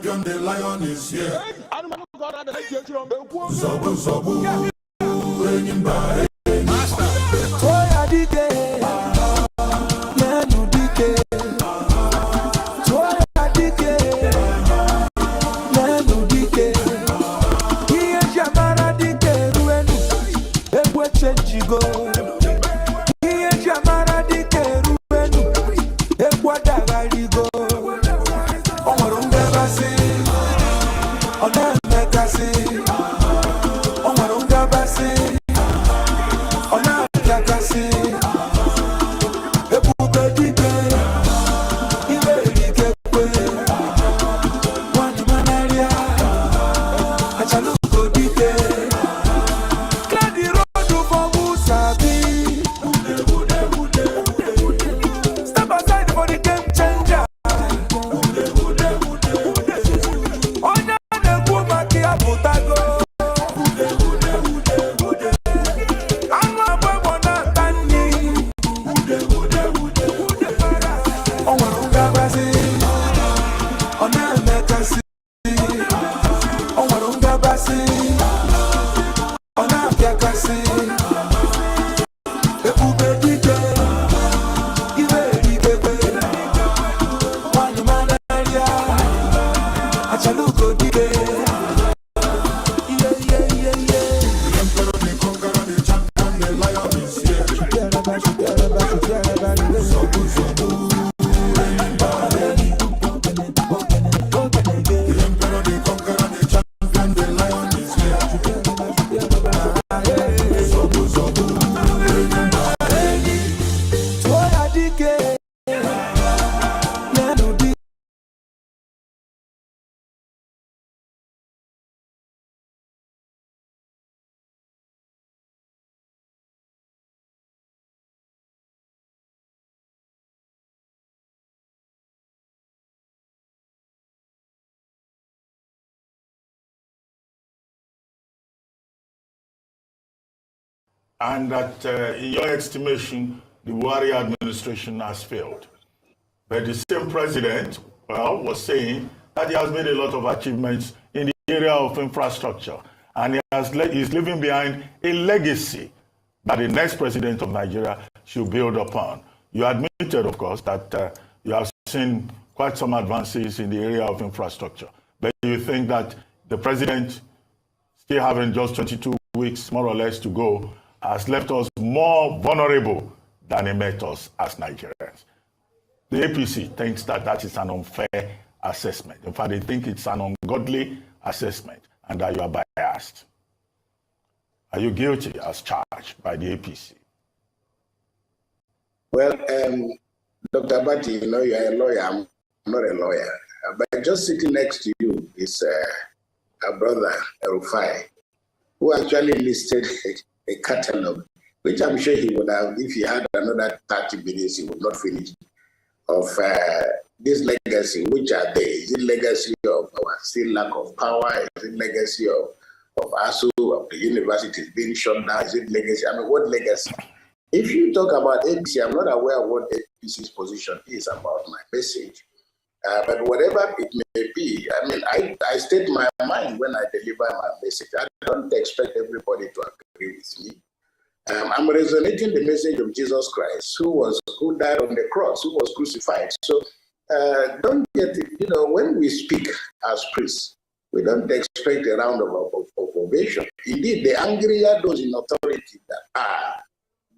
The lion is here. Zobu zobu, bringing by master. Toya dike, menu dike. Toya dike, menu dike. Iye jamara dike ruenu, ebwe chenjigo. Iye jamara dike ruenu, ebwa dagarigo. Omarunga basi. Ona mekasi, omarunga basi, ona kakasi, ebube dike, iwe dike kwe, wani manaria, achaluko dike, kadi rodu for Musabi. Step aside for the game changer. And that, in your estimation, the Buhari administration has failed. But the same president, well, was saying that he has made a lot of achievements in the area of infrastructure, and he's leaving behind a legacy that the next president of Nigeria should build upon. You admitted, of course, that you have seen quite some advances in the area of infrastructure, but you think that the president, still having just 22 weeks, more or less, to go, has left us more vulnerable than he met us as Nigerians. The APC thinks that that is an unfair assessment. In fact, they think it's an ungodly assessment and that you are biased. Are you guilty as charged by the APC? Well, Dr. Bati, you know, you're a lawyer. I'm not a lawyer. But just sitting next to you is a brother, Rufai, who actually listed a catalog, which I'm sure he would have, if he had another 30 minutes, he would not finish, of this legacy. Which are they? Is it legacy of our still lack of power? Is it legacy of ASU, of the universities being shut down? Is it legacy? I mean, what legacy? If you talk about APC, I'm not aware of what APC's position is about my message. But whatever it may be, I mean, I state my mind when I deliver my message. I don't expect everybody to agree with me. I'm resonating the message of Jesus Christ, who died on the cross, who was crucified. So don't get it, you know, when we speak as priests, we don't expect a round of ovation. Indeed, the angrier those in authority that are,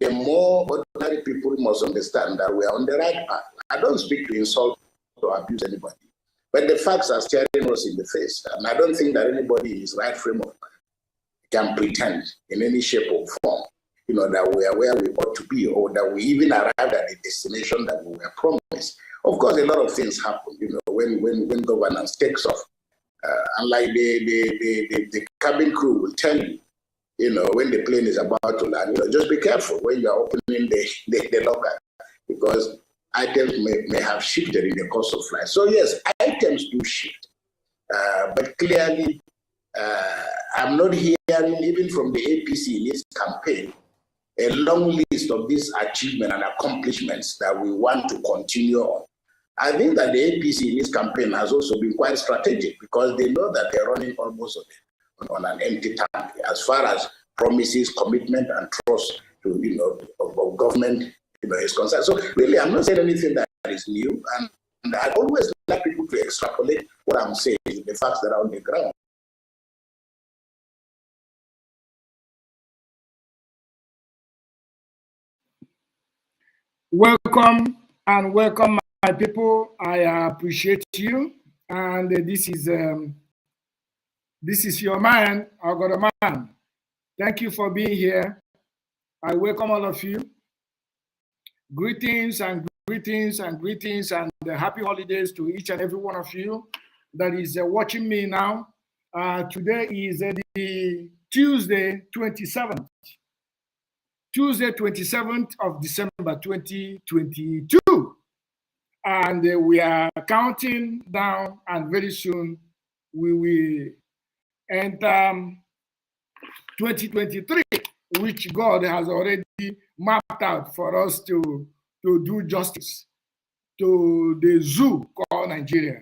the more ordinary people must understand that we are on the right path. I don't speak to insult or abuse anybody, but the facts are staring us in the face. And I don't think that anybody in his right frame of mind can pretend in any shape or form, you know, that we are where we ought to be, or that we even arrived at the destination that we were promised. Of course, a lot of things happen, you know, when governance takes off. Unlike the cabin crew will tell you, you know, when the plane is about to land, you know, just be careful when you are opening the locker, because items may have shifted in the course of flight. So yes, items do shift, but clearly, I'm not hearing, even from the APC in its campaign, a long list of these achievements and accomplishments that we want to continue on. I think that the APC in this campaign has also been quite strategic because they know that they're running almost on an empty tank as far as promises, commitment, and trust to of government is concerned. So really, I'm not saying anything that is new, and I always like people to extrapolate what I'm saying, the facts that are on the ground. Welcome and welcome, my people. I appreciate you, and this is your man, man. Thank you for being here. I welcome all of you. Greetings and greetings and greetings and happy holidays to each and every one of you that is watching me now. Today is the Tuesday 27th. Tuesday, 27th of December, 2022. And we are counting down, and very soon we will enter 2023, which God has already mapped out for us to do justice to the zoo called Nigeria.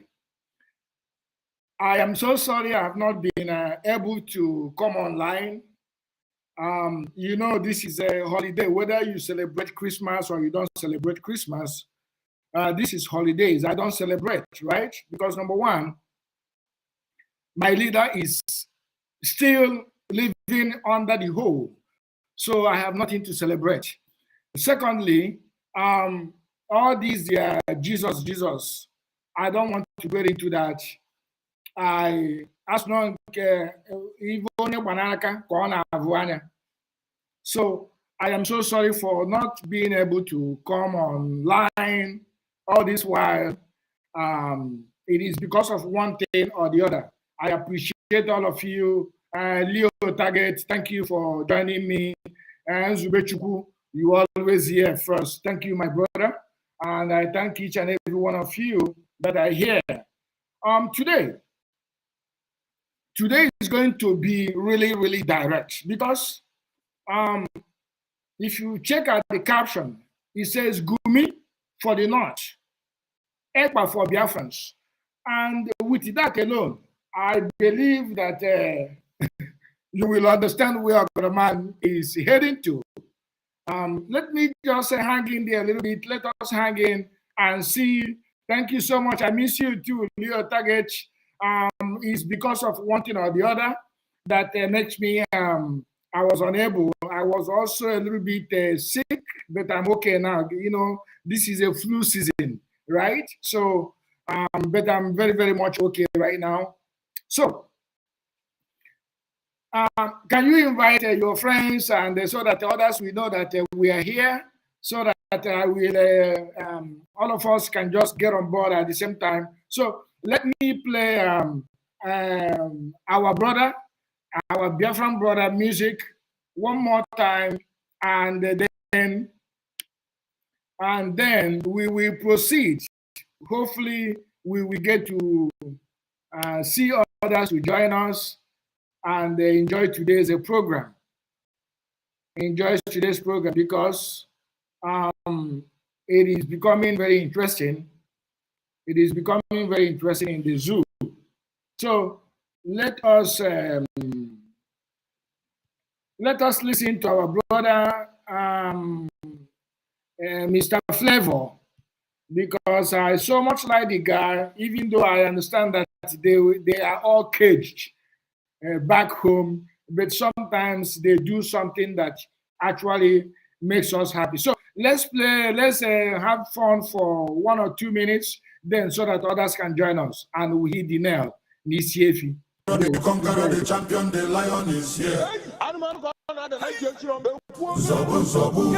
I am so sorry I have not been able to come online. This is a holiday, whether you celebrate Christmas or you don't celebrate Christmas. This is holidays. I don't celebrate, right? Because number one, my leader is still living under the hole. So I have nothing to celebrate. Secondly, all these Jesus, I don't want to get into that. So I am so sorry for not being able to come online all this while. It is because of one thing or the other. I appreciate all of you. Leo Target, thank you for joining me. And Zubechuku, you always here first. Thank you, my brother. And I thank each and every one of you that are here. Today is going to be really, really direct because if you check out the caption, it says Gumi for the North, Ekpa for Biafrans. And with that alone, I believe that you will understand where our man is heading to. Let me just hang in there a little bit. Let us hang in and see. Thank you so much. I miss you too, Leo Target. It's because of one thing or the other that makes me, I was unable. I was also a little bit sick, but I'm okay now. This is a flu season, right? So, but I'm very, very much okay right now. So, can you invite your friends and so that others will know that we are here, so that all of us can just get on board at the same time. So let me play our Biafran brother music one more time, and then we will proceed. Hopefully, we will get to see others to join us and enjoy today's program. Enjoy today's program because it is becoming very interesting. It is becoming very interesting in the zoo. So let us listen to our brother, Mr. Flavor, because I so much like the guy, even though I understand that they are all caged back home, but sometimes they do something that actually makes us happy. So let's have fun for 1 or 2 minutes, then so that others can join us and we hit the nail. Nisiefi. The conqueror, the champion, the lion is here. Zobu, zobu,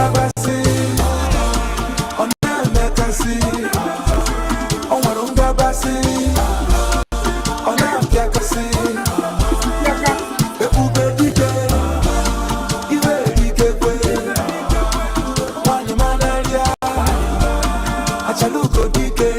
ngabasi, ona mekasi, onwere ngabasi, ona mpiakasi, ebube dike, iwe dike kwe, nwanyị manaria, achaluko dike.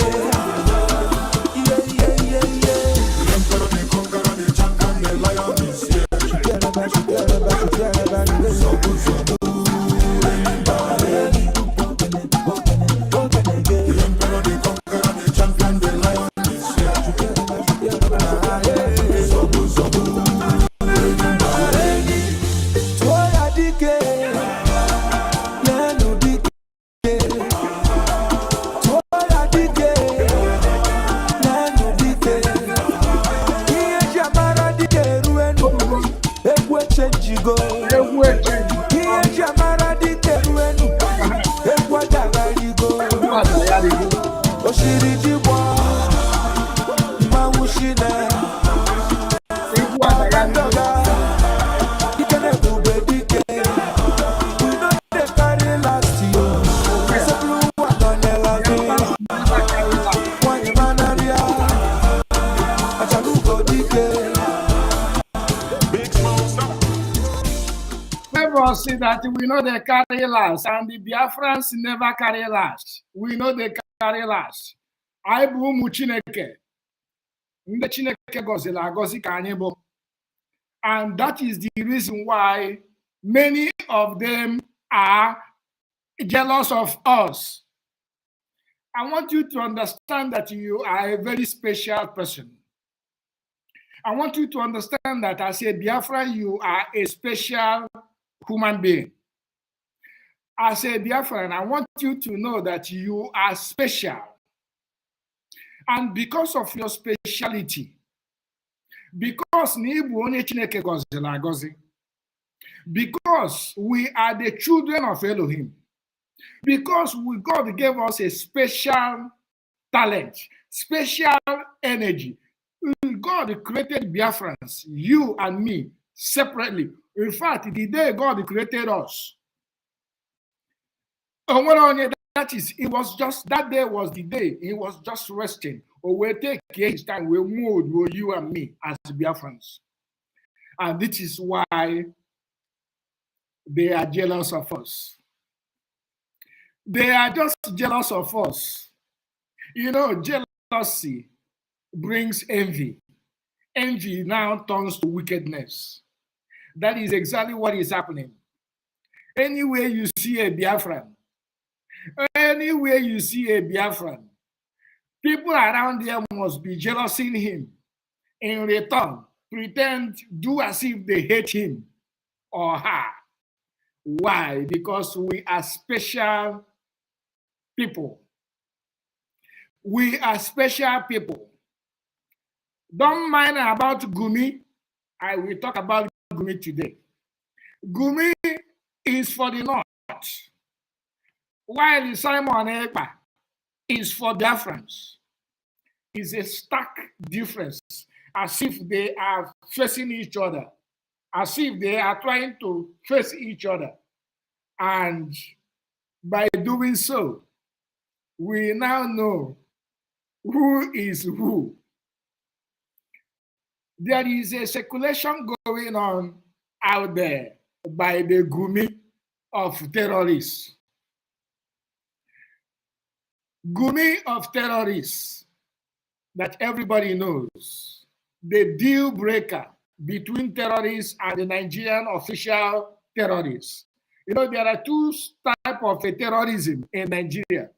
Say that we know they carry last, and the Biafrans never carry last. We know they carry last. I bụ ụmụ Chineke, ndị Chineke gọziri agọzi ka anyị bụ. And that is the reason why many of them are jealous of us. I want you to understand that you are a very special person. I want you to understand that as a Biafran, you are a special human being. As a Biafran, I want you to know that you are special. And because of your speciality, because we are the children of Elohim, because God gave us a special talent, special energy. God created Biafrans, you and me, separately. In fact, the day God created us, that day was the day he was just resting. Or we take his time, we moved with you and me as Biafrans. And this is why they are jealous of us. They are just jealous of us. You know, jealousy brings envy. Envy now turns to wickedness. That is exactly what is happening. Anywhere you see a Biafran, people around there must be jealousing him. In return, pretend, do as if they hate him or her. Why? Because we are special people. We are special people. Don't mind about Gumi. I will talk about Gumi today. Gumi is for the North, while Simon Ekpa is for Biafrans. It's a stark difference, as if they are facing each other, as if they are trying to face each other. And by doing so, we now know who is who. There is a circulation going on out there by the Gumi of terrorists. Gumi of terrorists that everybody knows, the deal breaker between terrorists and the Nigerian official terrorists. You know, there are two types of terrorism in Nigeria.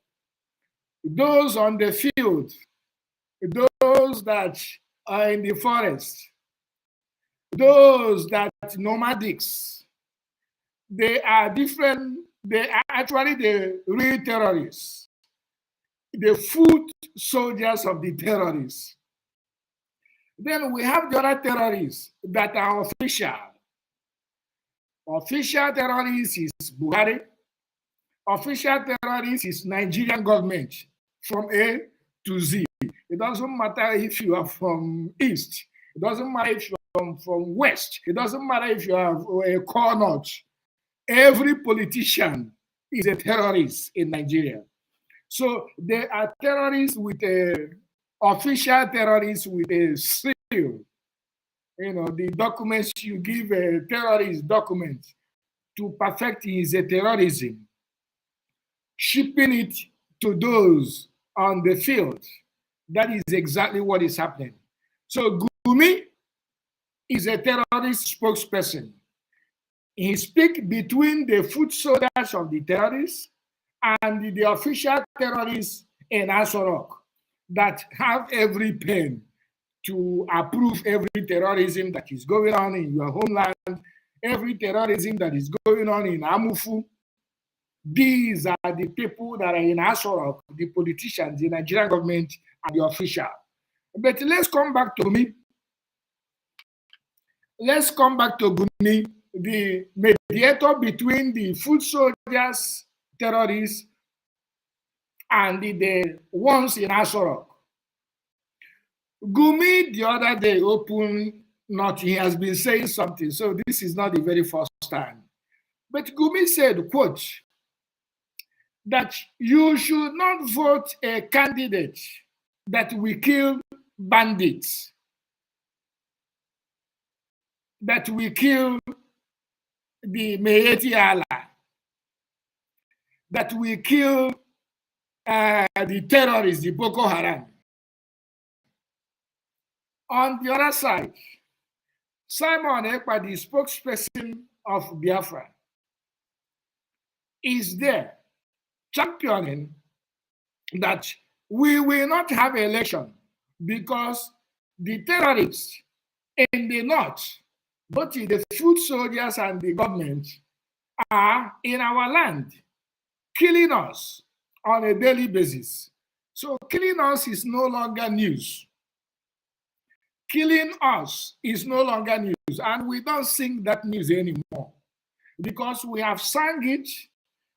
Those on the field, those that are in the forest, those that nomadics. They are different. They are actually the real terrorists, the foot soldiers of the terrorists. Then we have the other terrorists that are official. Official terrorists is Buhari. Official terrorists is Nigerian government from A to Z. It doesn't matter if you are from East. It doesn't matter if you are from West. It doesn't matter if you are a core North. Every politician is a terrorist in Nigeria. So there are terrorists with a official terrorists with a seal. You know, the documents you give a terrorist document to perfect his terrorism, shipping it to those on the field. That is exactly what is happening. So Gumi is a terrorist spokesperson. He speaks between the foot soldiers of the terrorists and the official terrorists in Asorok that have every pen to approve every terrorism that is going on in your homeland, every terrorism that is going on in Amufu. These are the people that are in Asorok, the politicians, the Nigerian government, and the official. But let's come back to me. Let's come back to Gumi, the mediator between the foot soldiers, terrorists, and the ones in Asorok. Gumi the other day opened, not he has been saying something, so this is not the very first time. But Gumi said, quote, that you should not vote a candidate that will kill bandits, that will kill the Meeti Allah, that will kill the terrorists, the Boko Haram. On the other side, Simon Ekpa, the spokesperson of Biafra, is there championing that we will not have an election because the terrorists in the north, both the foot soldiers and the government, are in our land, killing us on a daily basis. So killing us is no longer news. Killing us is no longer news, and we don't sing that news anymore because we have sang it,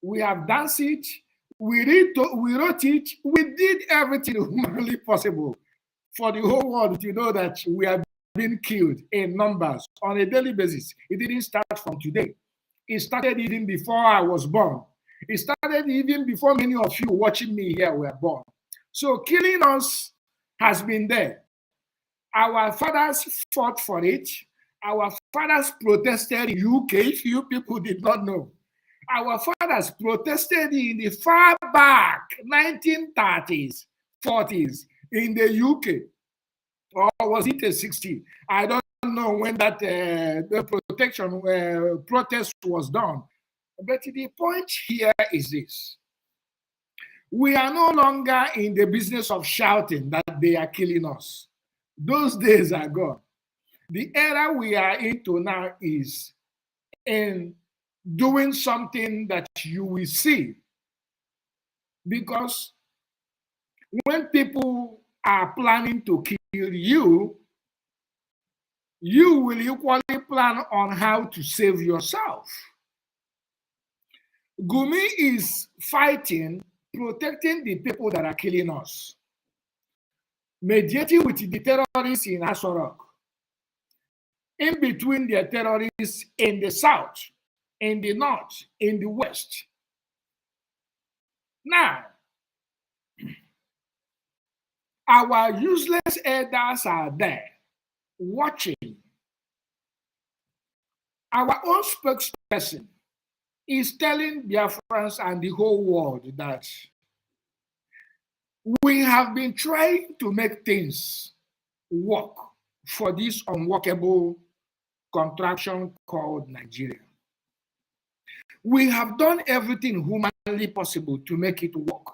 we have danced it, we wrote it, we did everything humanly possible for the whole world to know that we have been killed in numbers on a daily basis. It didn't start from today. It started even before I was born. It started even before many of you watching me here were born. So killing us has been there. Our fathers fought for it. Our fathers protested in UK, if you people did not know. Our fathers protested in the far back 1930s, 40s in the UK. Or was it a 60? I don't know when that the protection protest was done. But the point here is this. We are no longer in the business of shouting that they are killing us. Those days are gone. The era we are into now is in doing something that you will see. Because when people are planning to kill you, you will equally plan on how to save yourself. Gumi is fighting, protecting the people that are killing us, mediating with the terrorists in Asorok, in between the terrorists in the south, in the north, in the west. Now, our useless elders are there watching. Our own spokesperson is telling Biafrans and the whole world that we have been trying to make things work for this unworkable contraction called Nigeria. We have done everything humanly possible to make it work.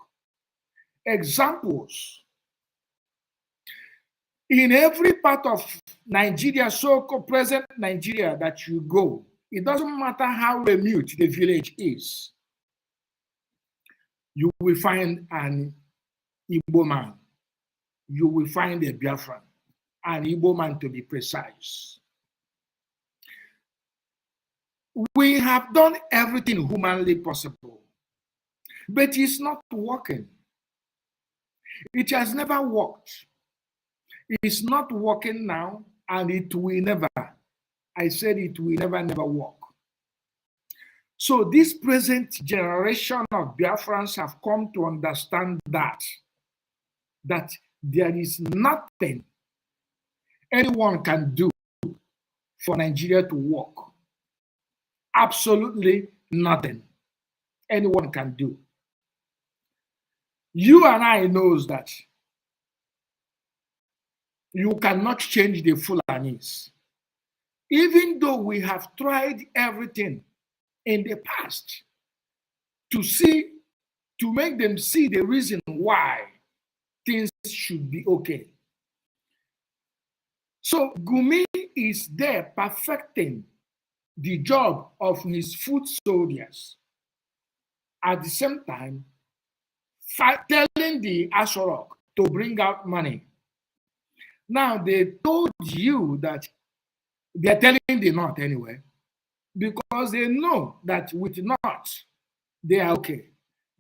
Examples. In every part of Nigeria, so-called present Nigeria that you go, it doesn't matter how remote the village is, you will find an Igbo man. You will find a Biafran, an Igbo man to be precise. We have done everything humanly possible, but it's not working. It has never worked. It's not working now, and it will never. I said it will never work. So this present generation of Biafrans have come to understand that there is nothing anyone can do for Nigeria to work. Absolutely nothing anyone can do. You and I knows that you cannot change the Fulanis. Even though we have tried everything in the past to make them see the reason why things should be okay. So Gumi is there perfecting the job of his foot soldiers. At the same time, telling the Asarok to bring out money. Now they told you that they're telling the North anyway, because they know that with North, they are okay.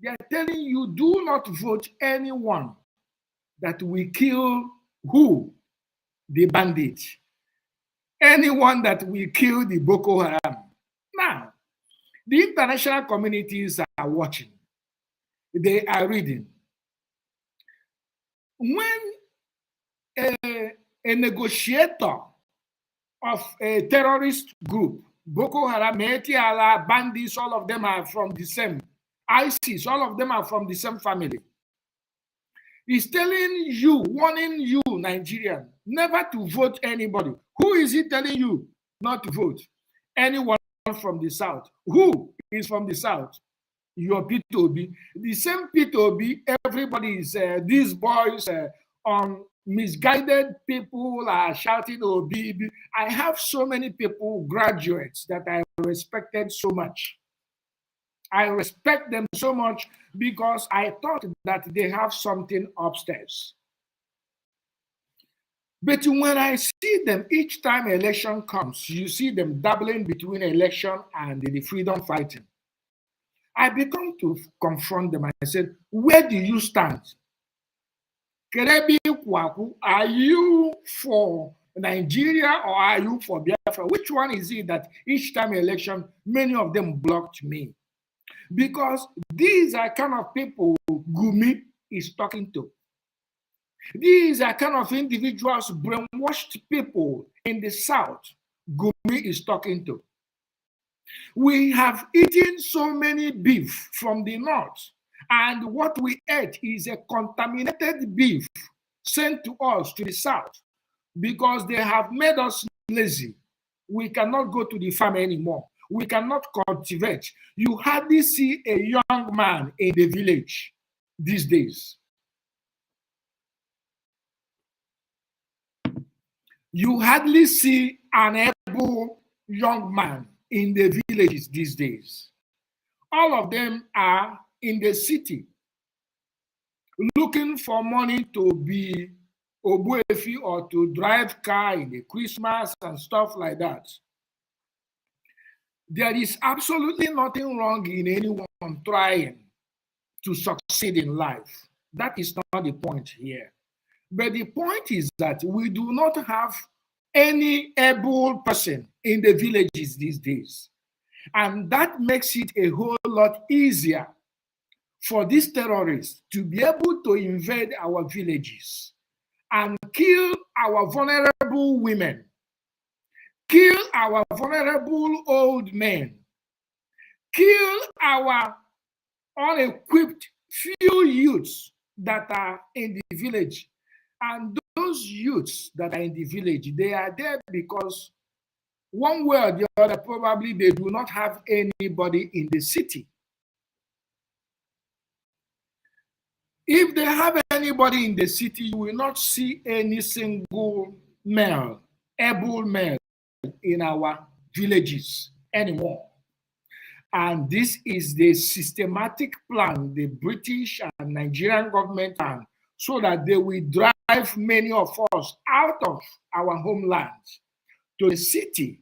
They are telling you, do not vote anyone that will kill who? The bandits. Anyone that will kill the Boko Haram. Now, the international communities are watching. They are reading. When a negotiator of a terrorist group, Boko Haram, Allah, bandits, all of them are from the same, ISIS, all of them are from the same family. He's telling you, warning you, Nigerian, never to vote anybody. Who is he telling you not to vote? Anyone from the South. Who is from the South? Your P2B. The same P2B, everybody is, these boys on misguided people are shouting OB. I have so many people, graduates, that I respected so much. I respect them so much because I thought that they have something upstairs. But when I see them, each time election comes, you see them dabbling between election and the freedom fighting. I began to confront them. I said, where do you stand? Are you for Nigeria or are you for Biafra? Which one is it that each time election, many of them blocked me? Because these are kind of people Gumi is talking to. These are kind of individuals, brainwashed people in the South Gumi is talking to. We have eaten so many beef from the North, and what we ate is a contaminated beef sent to us to the South because they have made us lazy. We cannot go to the farm anymore. We cannot cultivate. You hardly see a young man in the village these days. You hardly see an able young man in the villages these days. All of them are in the city looking for money to be Obuefi or to drive car in the Christmas and stuff like that. There is absolutely nothing wrong in anyone trying to succeed in life. That is not the point here. But the point is that we do not have any able person in the villages these days. And that makes it a whole lot easier for these terrorists to be able to invade our villages and kill our vulnerable women, kill our vulnerable old men, kill our unequipped few youths that are in the village. And those youths that are in the village, they are there because one way or the other, probably they do not have anybody in the city. If they have anybody in the city, you will not see any single male, able male in our villages anymore. And this is the systematic plan the British and Nigerian government have, so that they will drive many of us out of our homelands to the city.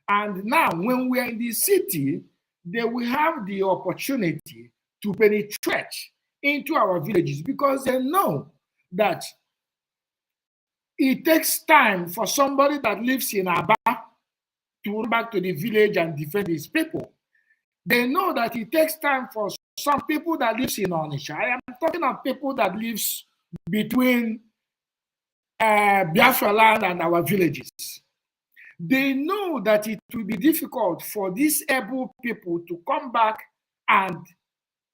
And now, when we are in the city, they will have the opportunity to penetrate into our villages because they know that it takes time for somebody that lives in Aba to run back to the village and defend his people. They know that it takes time for some people that lives in Onitsha. I am talking of people that lives between Biafra land and our villages. They know that it will be difficult for these able people to come back and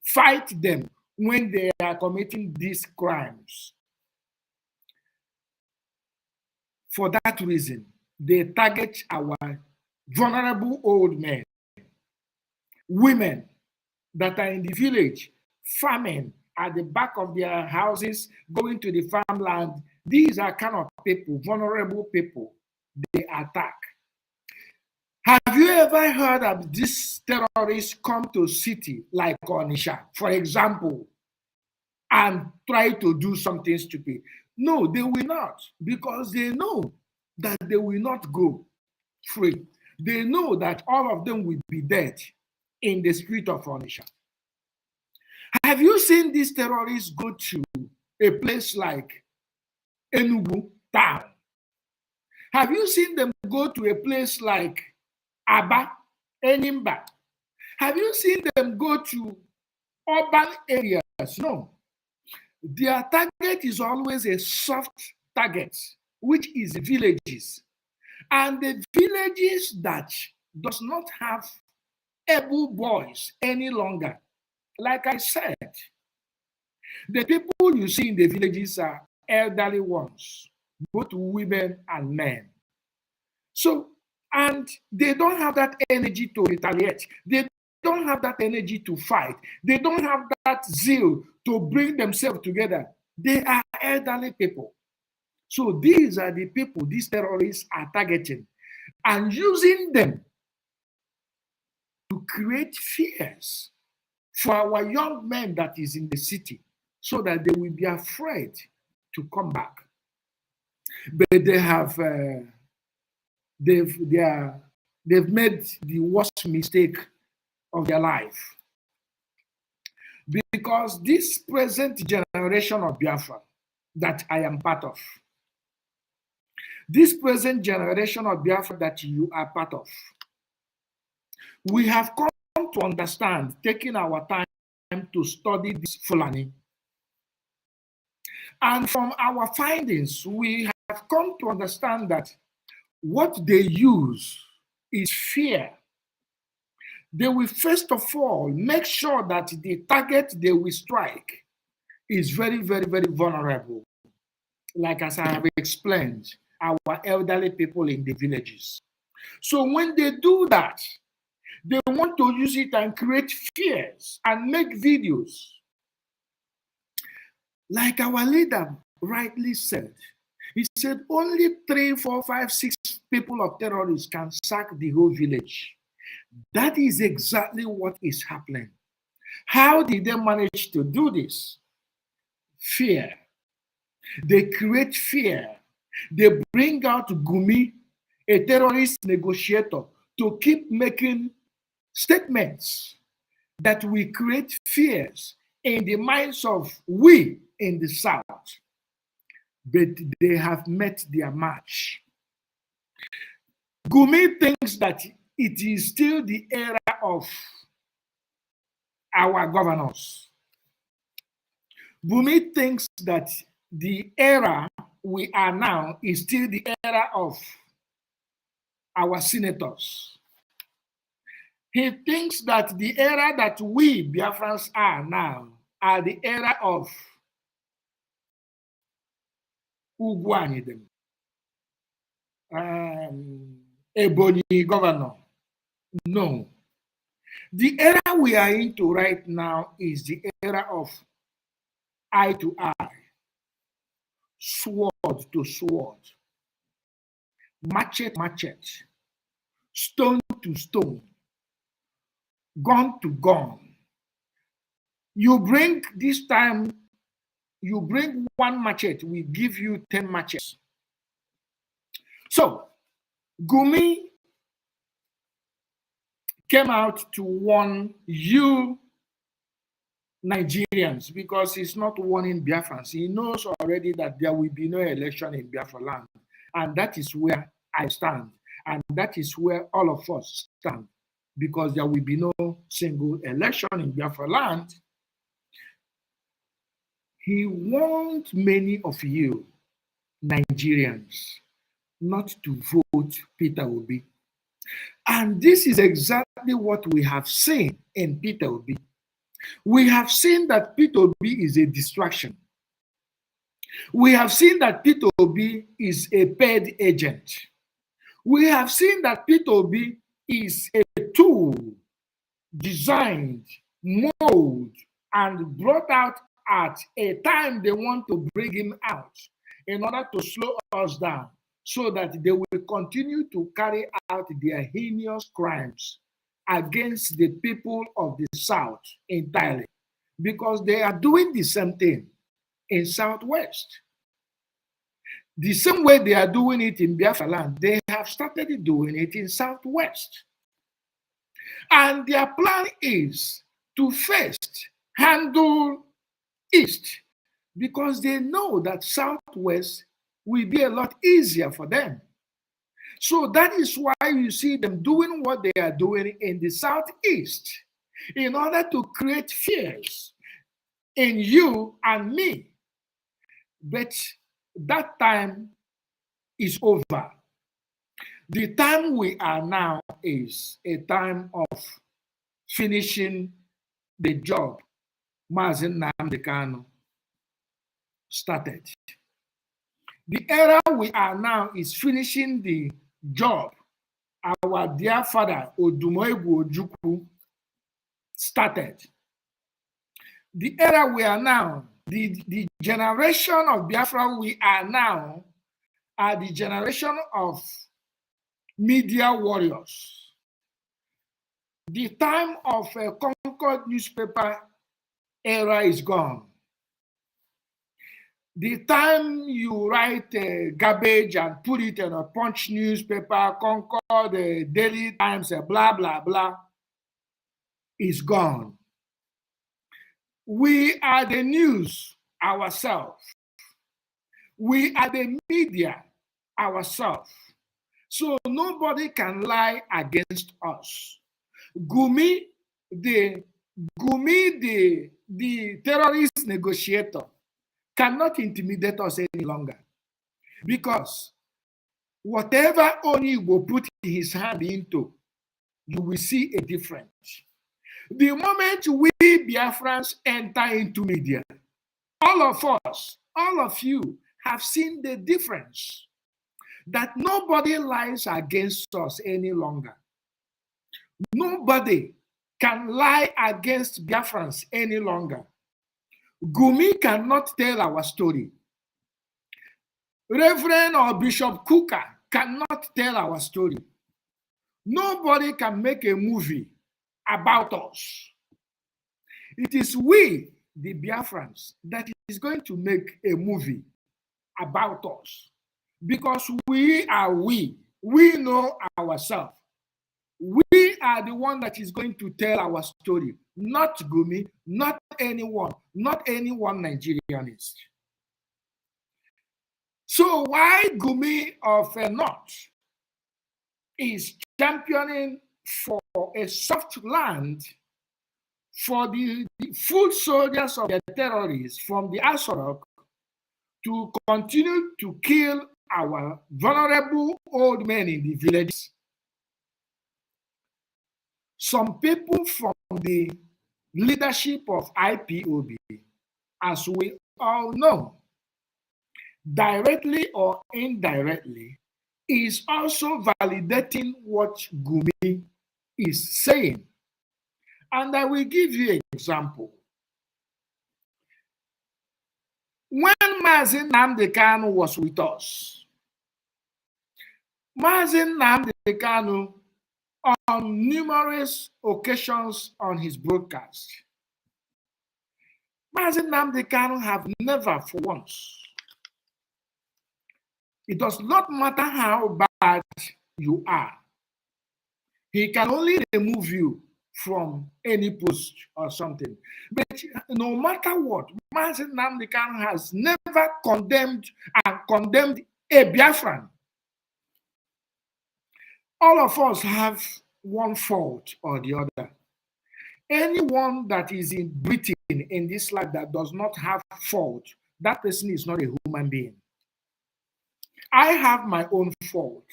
fight them when they are committing these crimes. For that reason, they target our vulnerable old men, women that are in the village, farming at the back of their houses, going to the farmland. These are kind of people, vulnerable people, they attack. Have you ever heard of these terrorists come to a city like Onitsha, for example, and try to do something stupid? No, they will not, because they know that they will not go free. They know that all of them will be dead in the street of Onitsha. Have you seen these terrorists go to a place like Enugu town? Have you seen them go to a place like Aba, Enimba? Have you seen them go to urban areas? No. Their target is always a soft target, which is villages. And the villages that does not have able boys any longer, like I said, the people you see in the villages are elderly ones, both women and men. So, and they don't have that energy to retaliate. They don't have that energy to fight. They don't have that zeal to bring themselves together. They are elderly people. So these are the people these terrorists are targeting and using them to create fears for our young men that is in the city, so that they will be afraid to come back. But they have they've made the worst mistake of their life, because this present generation of Biafra that I am part of, this present generation of Biafra that you are part of, we have come to understand, taking our time to study this Fulani. And from our findings, we have come to understand that what they use is fear. They will first of all make sure that the target they will strike is very, very, very vulnerable. Like as I have explained, our elderly people in the villages. So when they do that, they want to use it and create fears and make videos. Like our leader rightly said, he said only 3, 4, 5, 6 people of terrorists can sack the whole village. That is exactly what is happening. How did they manage to do this? Fear. They create fear. They bring out Gumi, a terrorist negotiator, to keep making statements that will create fears in the minds of we in the South. But they have met their match. Gumi thinks that it is still the era of our governors. Gumi thinks that the era we are now is still the era of our senators. He thinks that the era that we Biafrans are now are the era of Ugwanidem, Ebony governor. No. The era we are into right now is the era of eye to eye, sword to sword, machete to machete, stone to stone, gun to gun. You bring this time, you bring one machete, we give you 10 machetes. So, Gumi came out to warn you Nigerians, because he's not warning Biafrans. He knows already that there will be no election in Biafra land. And that is where I stand. And that is where all of us stand. because there will be no single election in Biafra land, he wants many of you Nigerians not to vote Peter Obi. And this is exactly what we have seen in Peter Obi. We have seen that Peter Obi is a distraction. We have seen that Peter Obi is a paid agent. We have seen that Peter Obi is a tool designed, molded, and brought out at a time they want to bring him out in order to slow us down so that they will continue to carry out their heinous crimes against the people of the South entirely, because they are doing the same thing in Southwest. The same way they are doing it in Biafra land, they have started doing it in Southwest. And their plan is to first handle East, because they know that Southwest will be a lot easier for them. So that is why you see them doing what they are doing in the Southeast, in order to create fears in you and me. But that time is over. The time we are now is a time of finishing the job Mazi Nnamdi Kanu started. The era we are now is finishing the job our dear father Odumoegwu Ojukwu started. The era we are now, the generation of Biafra we are now, are the generation of media warriors. The time of a Concord newspaper era is gone. The time you write garbage and put it in a Punch newspaper, Concord, Daily Times, blah, blah, blah, is gone. We are the news ourselves. We are the media ourselves. So nobody can lie against us. Gumi, the terrorist negotiator, cannot intimidate us any longer, because whatever Oni will put his hand into, you will see a difference. The moment we Biafrans enter into media, all of us, all of you have seen the difference, that nobody lies against us any longer. Nobody can lie against Biafrans any longer. Gumi cannot tell our story. Reverend or Bishop Kuka cannot tell our story. Nobody can make a movie about us. It is we, the Biafrans, that is going to make a movie about us, because we are we. We know ourselves. We are the one that is going to tell our story, not Gumi, not anyone Nigerianist. So why Gumi of North is championing for a soft land for the full soldiers of the terrorists from the Asorok to continue to kill our vulnerable old men in the villages? Some people from the leadership of IPOB, as we all know, directly or indirectly, is also validating what Gumi is saying. And I will give you an example. When Mazi Nnamdi Kanu was with us, Mazi Nnamdi Kanu, on numerous occasions on his broadcast, Mazi Nnamdi Kanu have never for once, it does not matter how bad you are, he can only remove you from any post or something. But no matter what, Mazi Nnamdi Kanu has never condemned a Biafran. All of us have one fault or the other. Anyone that is in Britain in this life that does not have fault, that person is not a human being. I have my own fault.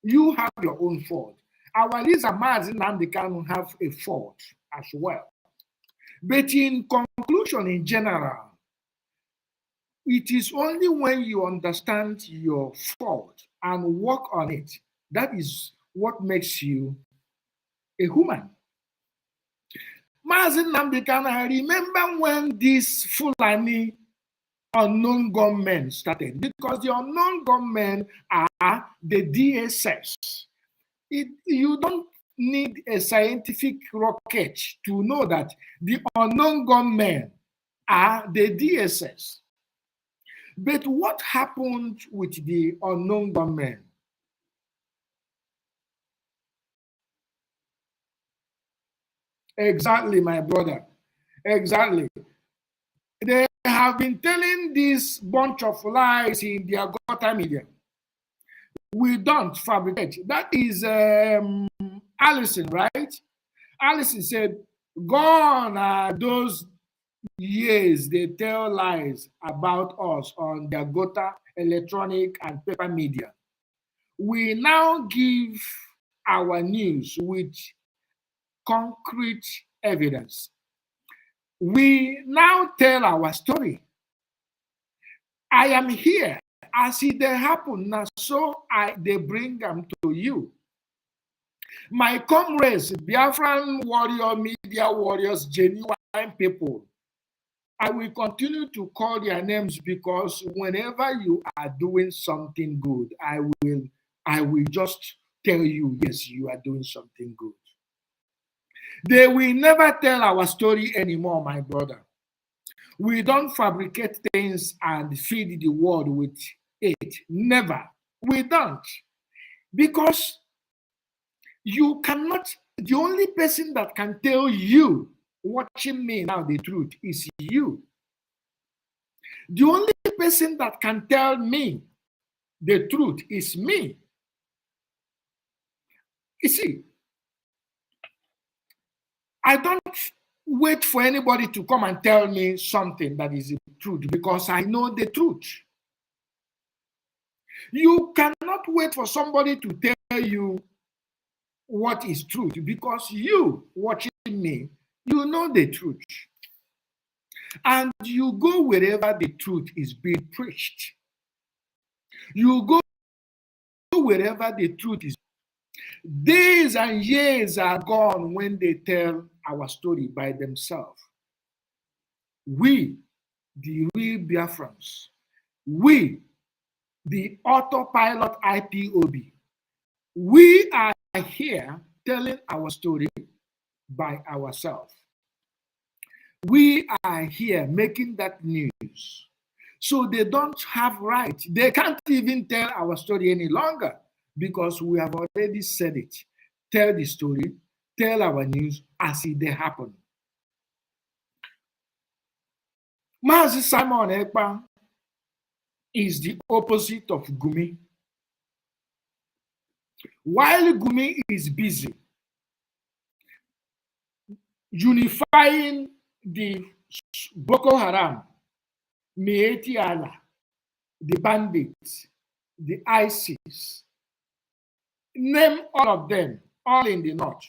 You have your own fault. Our Lisa Maz and Namdekan have a fault as well. But in conclusion, in general, it is only when you understand your fault and work on it, that is what makes you a human. Mazin Namdekan, I remember when this Fulani unknown gunmen started, because the unknown gunmen are the DSS. You don't need a scientific rocket to know that the unknown gunmen are the DSS. But what happened with the unknown gunmen? Exactly, my brother. Exactly. They have been telling this bunch of lies in their gutter media. We don't fabricate. That is Allison, right? Allison said, gone are those years they tell lies about us on their gutter, electronic, and paper media. We now give our news with concrete evidence. We now tell our story. I am here. As it they happen now, so they bring them to you. My comrades, Biafran warrior, media warriors, genuine people, I will continue to call their names because whenever you are doing something good, I will just tell you, yes, you are doing something good. They will never tell our story anymore, my brother. We don't fabricate things and feed the world with it. Never. We don't. Because you cannot, the only person that can tell you watching me now the truth is you. The only person that can tell me the truth is me. You see, I don't wait for anybody to come and tell me something that is the truth because I know the truth. You cannot wait for somebody to tell you what is truth because you watching me, you know the truth. And you go wherever the truth is being preached. You go wherever the truth is. Days and years are gone when they tell our story by themselves. We, the real Biafrans, we, the Autopilot IPOB, we are here telling our story by ourselves. We are here making that news. So they don't have right. They can't even tell our story any longer because we have already said it. Tell the story, tell our news as it they happen. Mazi Simon Ekpa is the opposite of Gumi. While Gumi is busy unifying the Boko Haram, Mieti Allah, the bandits, the ISIS, name all of them, all in the north.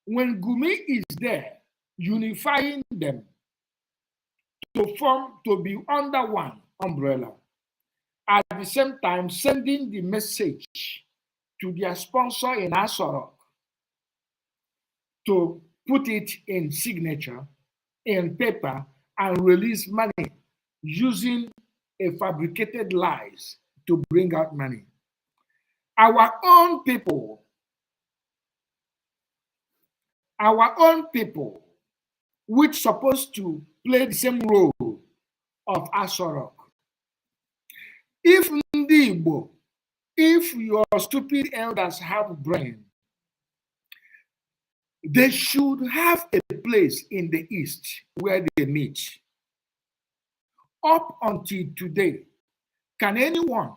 When Gumi is there, unifying them to be under one umbrella, at the same time sending the message to their sponsor in Asorok to put it in signature, in paper, and release money using a fabricated lies to bring out money. Our own people, which supposed to play the same role of Asorok. If Ndi Igbo, if your stupid elders have brain, they should have a place in the East where they meet. Up until today, can anyone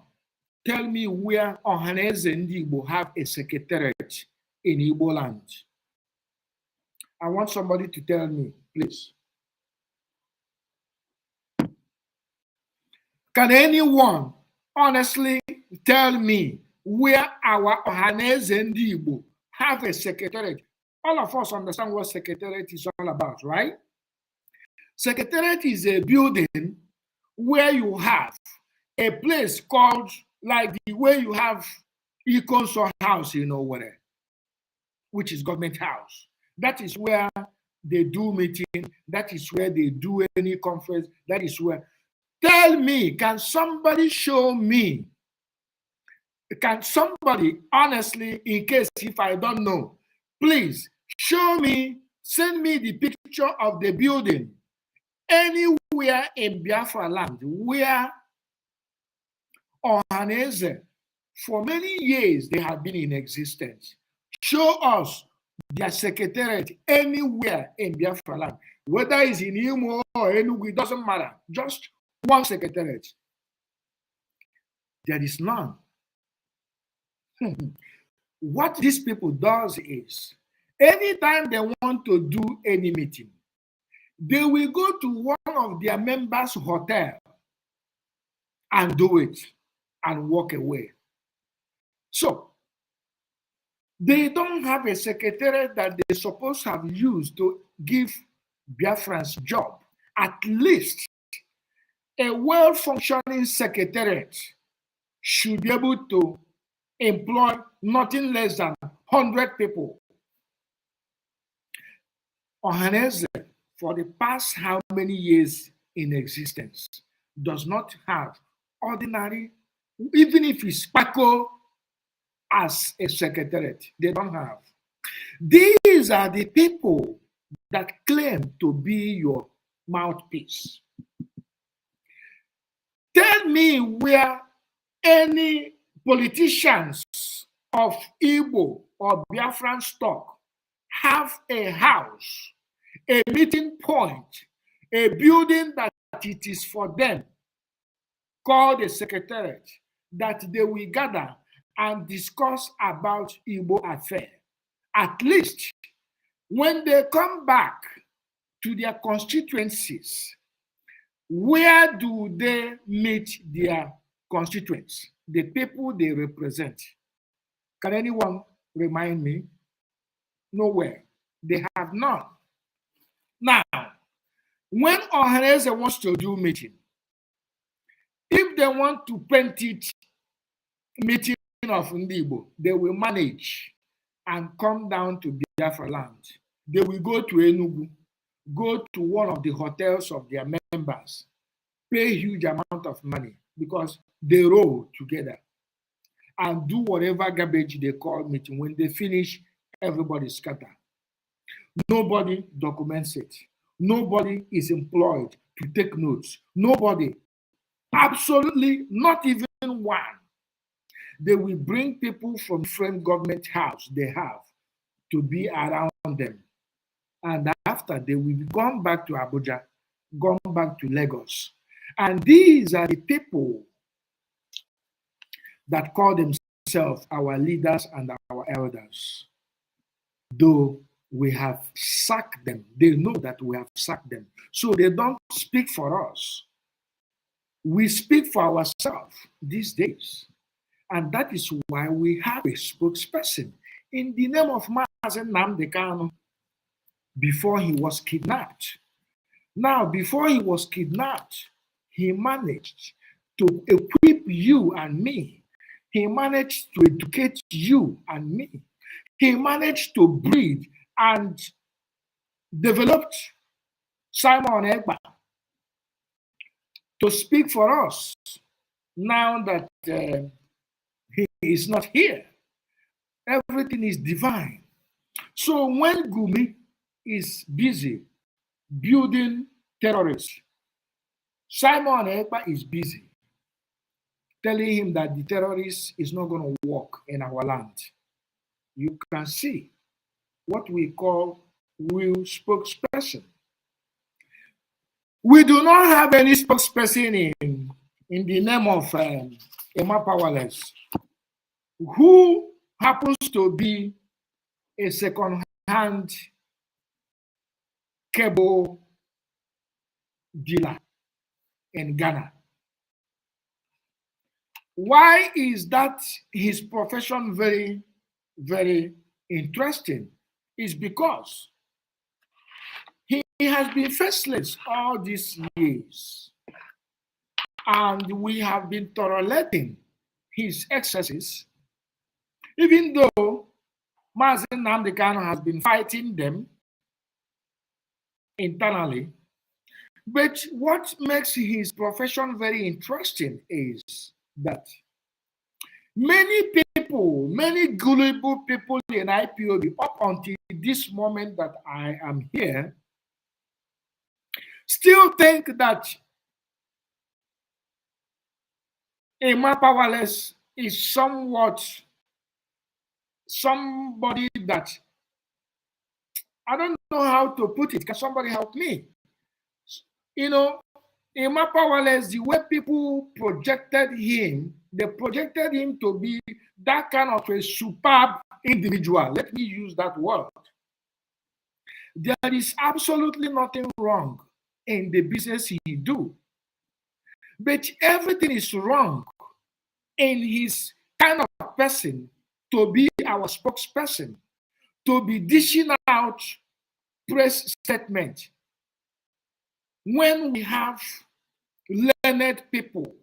tell me where Ohaneze Ndi Igbo have a secretariat in Igbo land? I want somebody to tell me, please. Can anyone honestly tell me where our Ohaneze Ndi Igbo have a secretariat? All of us understand what secretariat is all about, right? Secretariat is a building where you have a place called, like the way you have Ikonso House, where, which is government house. That is where they do meeting. That is where they do any conference. That is where. Tell me, can somebody show me? Can somebody, honestly, in case if I don't know, please show me, send me the picture of the building anywhere in Biafra land where Ohaneze, for many years, they have been in existence. Show us their secretariat anywhere in Biafra land, whether it's in Imo or Enugu, it doesn't matter. Just one secretariat. There is none. What these people does is, anytime they want to do any meeting, they will go to one of their members' hotel and do it and walk away. So they don't have a secretariat that they're supposed to have used to give Biafrans job. At least a well-functioning secretariat should be able to employ nothing less than 100 people. Ohaneze, for the past how many years in existence, does not have ordinary, even if it's Paco as a secretariat, they don't have. These are the people that claim to be your mouthpiece. Tell me where any politicians of Igbo or Biafran stock have a house, a meeting point, a building that it is for them, called a secretariat, that they will gather and discuss about Igbo affair. At least when they come back to their constituencies, where do they meet their constituents, the people they represent? Can anyone remind me? Nowhere. They have none. Now, when Ohaneze wants to do meeting, if they want to paint it meeting of Ndibo, they will manage and come down to Biafra land. They will go to Enugu, go to one of the hotels of their members, pay huge amount of money because they roll together and do whatever garbage they call meeting. When they finish, everybody scatter. Nobody documents it. Nobody is employed to take notes. Nobody, absolutely not even one. They will bring people from different government house they have to be around them. And after, they will be gone back to Abuja, gone back to Lagos. And these are the people that call themselves our leaders and our elders. Though we have sacked them, they know that we have sacked them. So they don't speak for us. We speak for ourselves these days. And that is why we have a spokesperson in the name of Mazen Nnamdi Kanu before he was kidnapped. Now, before he was kidnapped, he managed to equip you and me. He managed to educate you and me. He managed to breed and developed Simon Ekpa to speak for us now that he is not here. Everything is divine. So when Gumi is busy building terrorists, Simon Ekpa is busy telling him that the terrorist is not going to work in our land. You can see what we call real spokesperson. We do not have any spokesperson in the name of Emma Powerless, who happens to be a second-hand cable dealer in Ghana. Why is that his profession very, very interesting? Is because he has been faceless all these years, and we have been tolerating his excesses, even though Mazen Nnamdi Kanu has been fighting them internally. But what makes his profession very interesting is that many people, many gullible people in IPOB, up until this moment that I am here, still think that Emma Powerless is somewhat somebody that, I don't know how to put it. Can somebody help me? You know, Emma Powerless, the way people projected him, they projected him to be that kind of a superb individual. Let me use that word. There is absolutely nothing wrong in the business he do, but everything is wrong in his kind of person to be our spokesperson, to be dishing out press statement when we have learned people,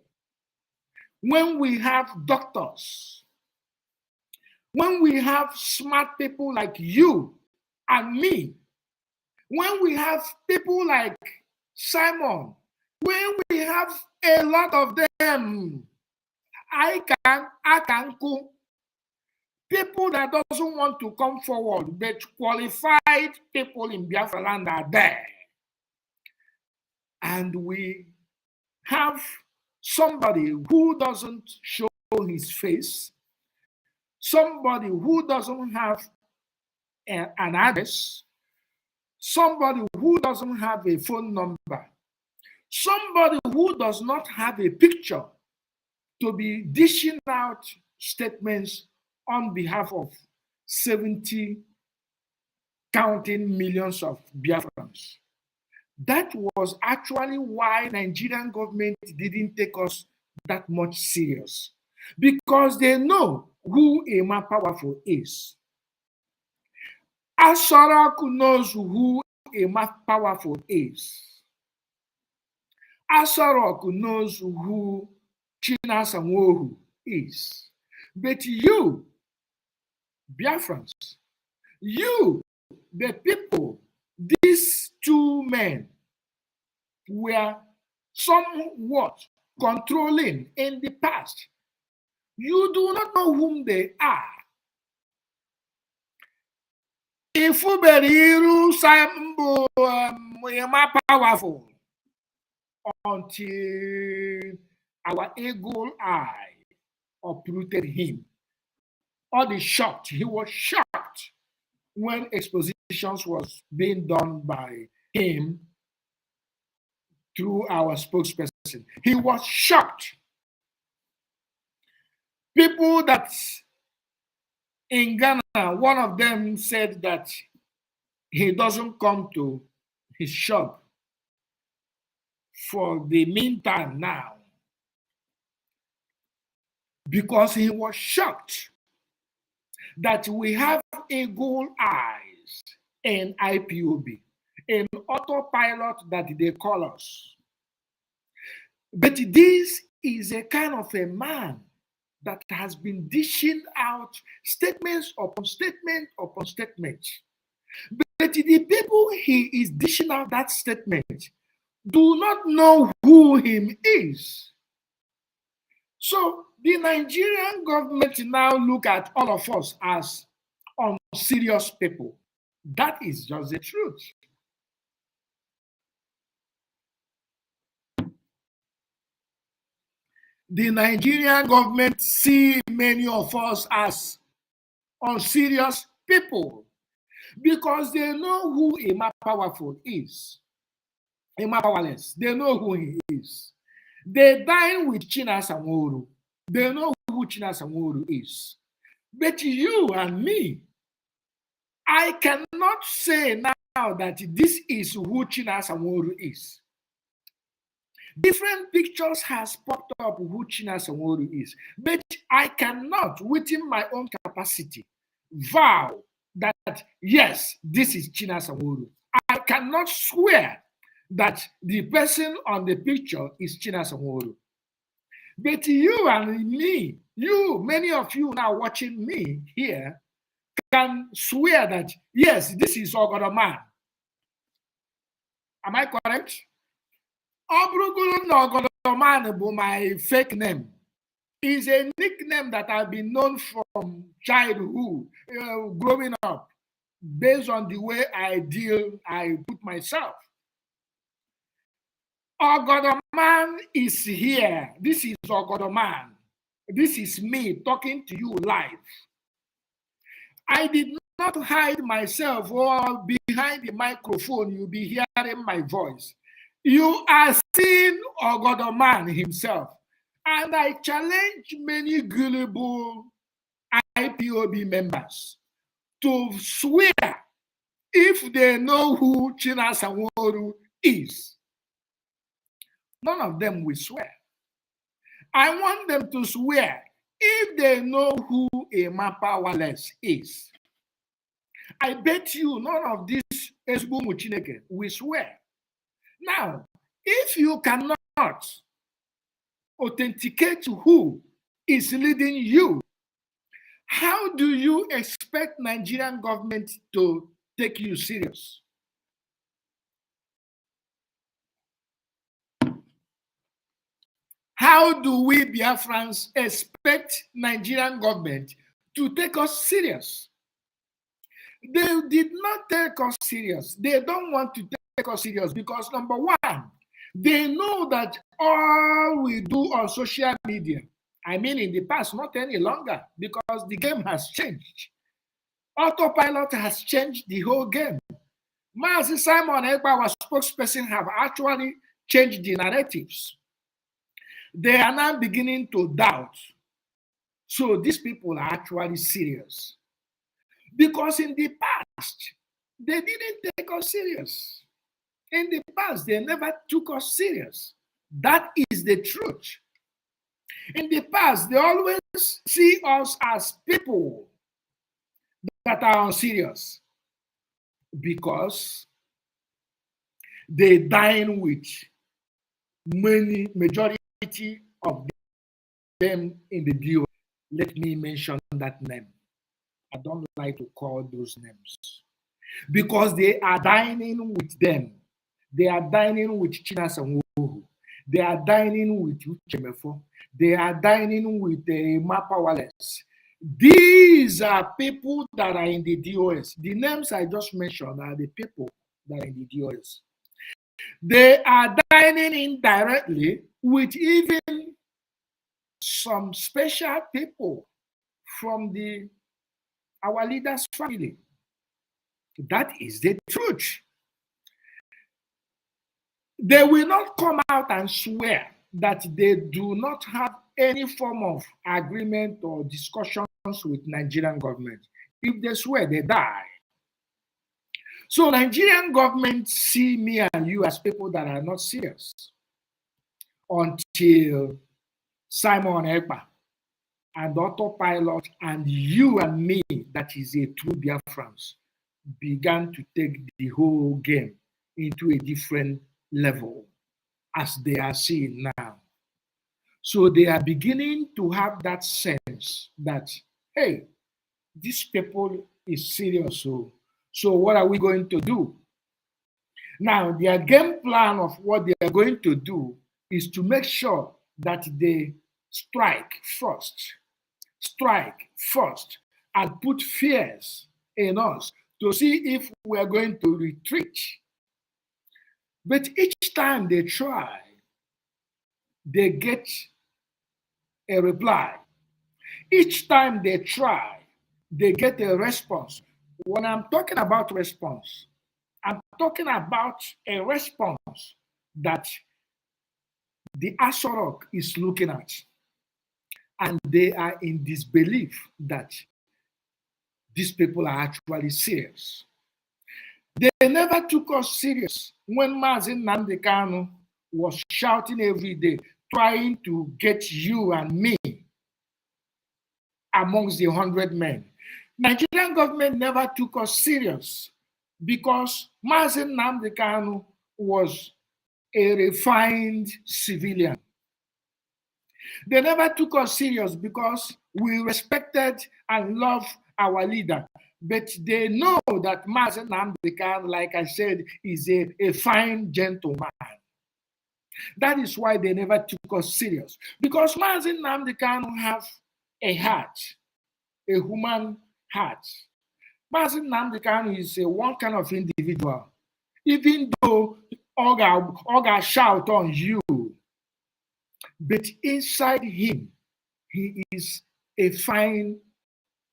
when we have doctors, when we have smart people like you and me, when we have people like Simon, when we have a lot of them, I can go. People that doesn't want to come forward, but qualified people in Biafra land are there. And we have somebody who doesn't show his face, somebody who doesn't have an address, somebody who doesn't have a phone number, somebody who does not have a picture to be dishing out statements on behalf of 70 counting millions of Biafrans. That was actually why Nigerian government didn't take us that much serious, because they know who Emma Powerful is. Asarok knows who Emma Powerful is. Asarok knows who Chinasa Nwohu is. But you, Biafrans, you, the people, these two men were somewhat controlling in the past. You do not know whom they are. If you believe Sambo Emma Powerful until our eagle eye uprooted him. All the shocked, he was shocked when expositions was being done by him through our spokesperson. He was shocked. People that in Ghana, one of them said that he doesn't come to his shop for the meantime now because he was shocked that we have eagle eyes in IPOB, in Autopilot that they call us. But this is a kind of a man that has been dishing out statements upon statement upon statement. But the people he is dishing out that statement do not know who him is. So the Nigerian government now look at all of us as unserious people. That is just the truth. The Nigerian government see many of us as unserious people because they know who Emma Powerful is. Emma Powerless, they know who he is. They dine with Chinasa Nwohu. They know who Chinasa Nwohu is. But you and me, I cannot say now that this is who Chinasa Nworu is. Different pictures has popped up who Chinasa Nworu is, but I cannot, within my own capacity, vow that yes, this is Chinasa Nworu. I cannot swear that the person on the picture is Chinasa Nworu. But you and me, many of you now watching me here, can swear that yes, this is Ogodo Man. Am I correct? Ogodo Man is my fake name. Is a nickname that I've been known from childhood, growing up, based on the way I put myself. Ogodo Man is here. This is Ogodo Man. This is me talking to you live. I did not hide myself or behind the microphone. You'll be hearing my voice. You are seeing Ogodo Man himself. And I challenge many gullible IPOB members to swear if they know who Chinasa Nworu is. None of them will swear. I want them to swear if they know who Emma Powerless is. I bet you none of these Esbumu Chineke will swear. Now, if you cannot authenticate who is leading you, how do you expect Nigerian government to take you serious? How do we Biafrans expect Nigerian government to take us serious? They did not take us serious. They don't want to take us serious because number one, they know that all we do on social media, I mean in the past, not any longer, because the game has changed. Autopilot has changed the whole game. Mazi Simon Ekpa, our spokesperson, have actually changed the narratives. They are now beginning to doubt. So these people are actually serious. Because in the past, they didn't take us serious. In the past, they never took us serious. That is the truth. In the past, they always see us as people that are unserious because they dine with majority of them in the deal. Let me mention that name. I don't like to call those names because they are dining with them. They are dining with Chinasa Nworu. They are dining with Uchemefo. They are dining with Mapawales. These are people that are in the DOS. The names I just mentioned are the people that are in the DOS. They are dining indirectly with even some special people from our leaders' family. That is the truth. They will not come out and swear that they do not have any form of agreement or discussions with Nigerian government. If they swear, they die. So Nigerian government see me and you as people that are not serious until Simon Ekpa and Autopilot and you and me, that is a true Biafrans, began to take the whole game into a different level as they are seeing now. So they are beginning to have that sense that, hey, this people is serious. So what are we going to do? Now, their game plan of what they are going to do is to make sure that they strike first, and put fears in us to see if we are going to retreat. But each time they try, they get a reply. Each time they try, they get a response. When I'm talking about response, I'm talking about a response that the Asorok is looking at. And they are in disbelief that these people are actually serious. They never took us serious when Mazi Nnamdi Kanu was shouting every day, trying to get you and me amongst the 100 men. Nigerian government never took us serious because Mazi Nnamdi Kanu was a refined civilian. They never took us serious because we respected and loved our leader. But they know that Mazi Nnamdi Kanu, like I said, is a fine gentleman. That is why they never took us serious. Because Mazi Nnamdi Kanu have a heart, a human heart. Mazi Nnamdi Kanu is one kind of individual. Even though Oga shout on you, but inside him, he is a fine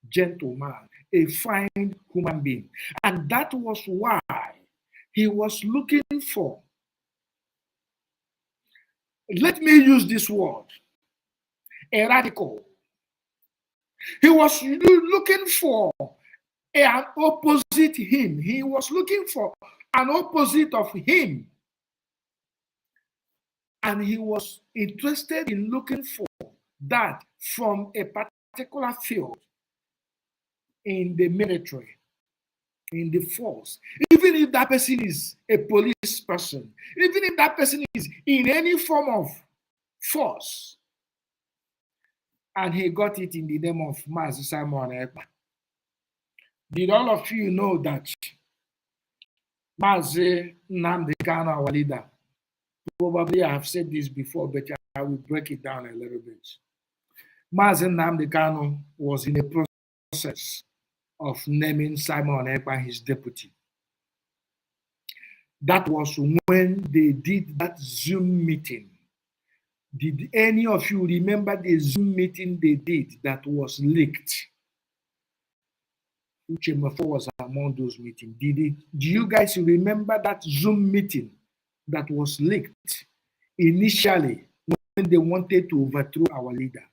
gentleman, a fine human being. And that was why he was looking for, let me use this word, a radical. He was looking for an opposite him. He was looking for an opposite of him. And he was interested in looking for that from a particular field in the military, in the force. Even if that person is a police person, even if that person is in any form of force, and he got it in the name of Mazi Simon Ekpa. Did all of you know that Mazi Nnamdi Kanu, our leader, probably I have said this before, but I will break it down a little bit. Mazi Nnamdi Kanu was in a process of naming Simon Ekpa his deputy. That was when they did that Zoom meeting. Did any of you remember the Zoom meeting they did that was leaked? Uchemefo was among those meetings. Do you guys remember that Zoom meeting that was leaked initially when they wanted to overthrow our leader?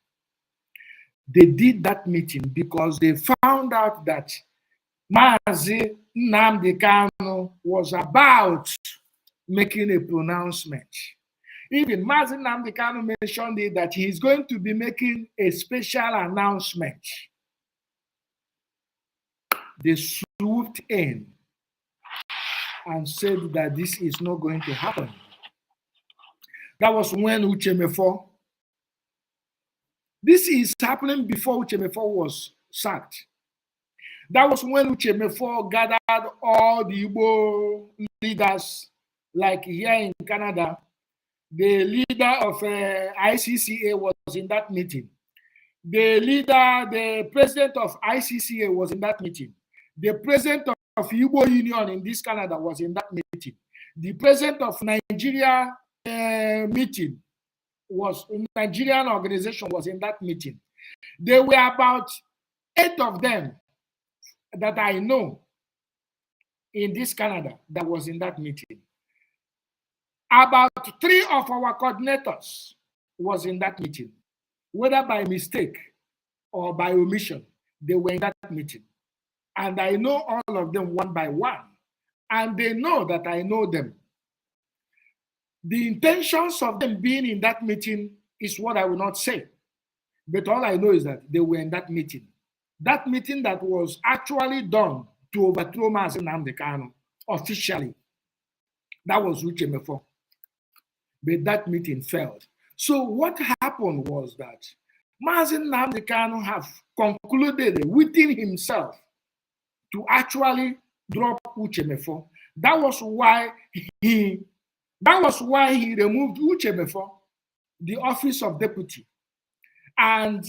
They did that meeting because they found out that Mazi Nnamdi Kanu was about making a pronouncement. Even Mazi Nnamdi Kanu mentioned it that he's going to be making a special announcement. They swooped in and said that this is not going to happen. That was when Uchemefo. This is happening before Uchemefo was sacked. That was when Uchemefo gathered all the Igbo leaders, like here in Canada. The leader of ICCA was in that meeting. The president of ICCA was in that meeting. The president of Igbo Union in this Canada was in that meeting. The president of Nigeria Nigerian organization was in that meeting. There were about 8 of them that I know in this Canada that was in that meeting. About 3 of our coordinators was in that meeting. Whether by mistake or by omission, they were in that meeting. And I know all of them one by one. And they know that I know them. The intentions of them being in that meeting is what I will not say. But all I know is that they were in that meeting. That meeting that was actually done to overthrow Mazi Nnamdi Kanu officially. That was Uchemefo. But that meeting failed. So what happened was that Mazi Nnamdi Kanu have concluded within himself to actually drop Uchemefo. That was why he removed Uchemefo, the office of deputy, and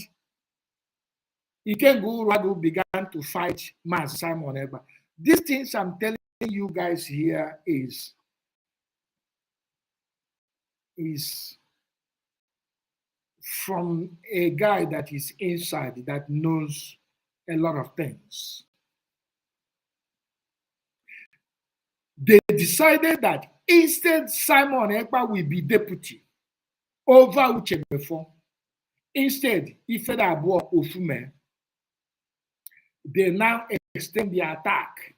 Ikengu Radu began to fight Mazi Simon Ekpa. These things I'm telling you guys here is from a guy that is inside, that knows a lot of things. They decided that instead Simon Ekpa will be deputy over Uchemefo. Instead, Ifeda Abuo Ofume, they now extend the attack.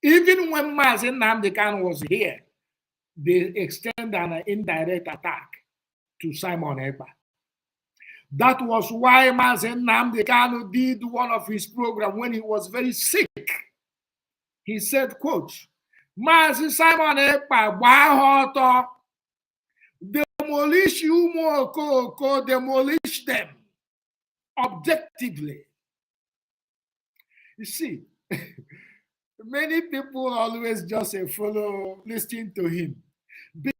Even when Mazi Nnamdi Kanu was here, they extend an indirect attack to Simon Ekpa. That was why Mazi Nnamdi Kanu did one of his programs when he was very sick. He said, quote, Mazi Simon Ekpa, Bahoto, demolish Umoko, demolish them objectively. You see, many people always just follow, listening to him. But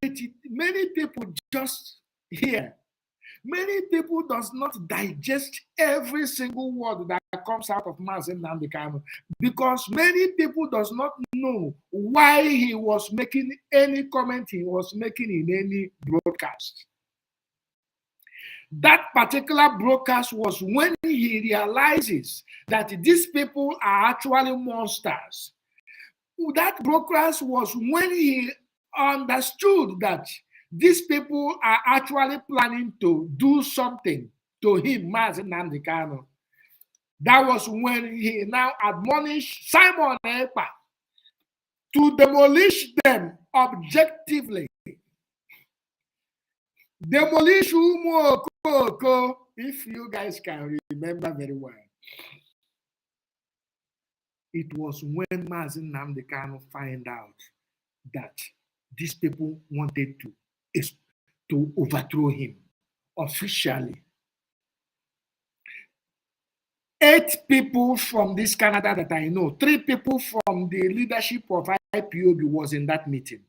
many people just hear. Many people does not digest every single word that comes out of Mazi Nnamdi Kanu, because many people does not know why he was making any comment he was making in any broadcast. That particular broadcast was when he realizes that these people are actually monsters. That broadcast was when he understood that these people are actually planning to do something to him, Mazi Nnamdi Kanu. That was when he now admonished Simon Ekpa to demolish them objectively. Demolish Umoko, if you guys can remember very well. It was when Mazi Nnamdi Kanu found out that these people wanted to overthrow him officially. 8 people from this Canada that I know, 3 people from the leadership of IPOB was in that meeting.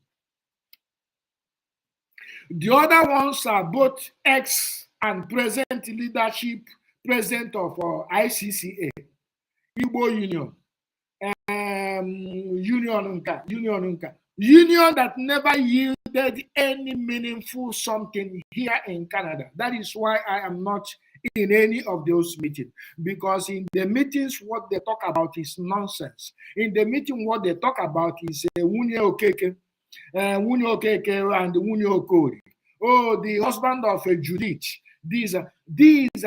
The other ones are both ex and present leadership, president of ICCA, Igbo Union, Union that never yielded any meaningful something here in Canada. That is why I am not in any of those meetings, because in the meetings what they talk about is nonsense. In the meeting what they talk about is Wunye Okeke and Wunye Okori. Oh, the husband of Judith. These are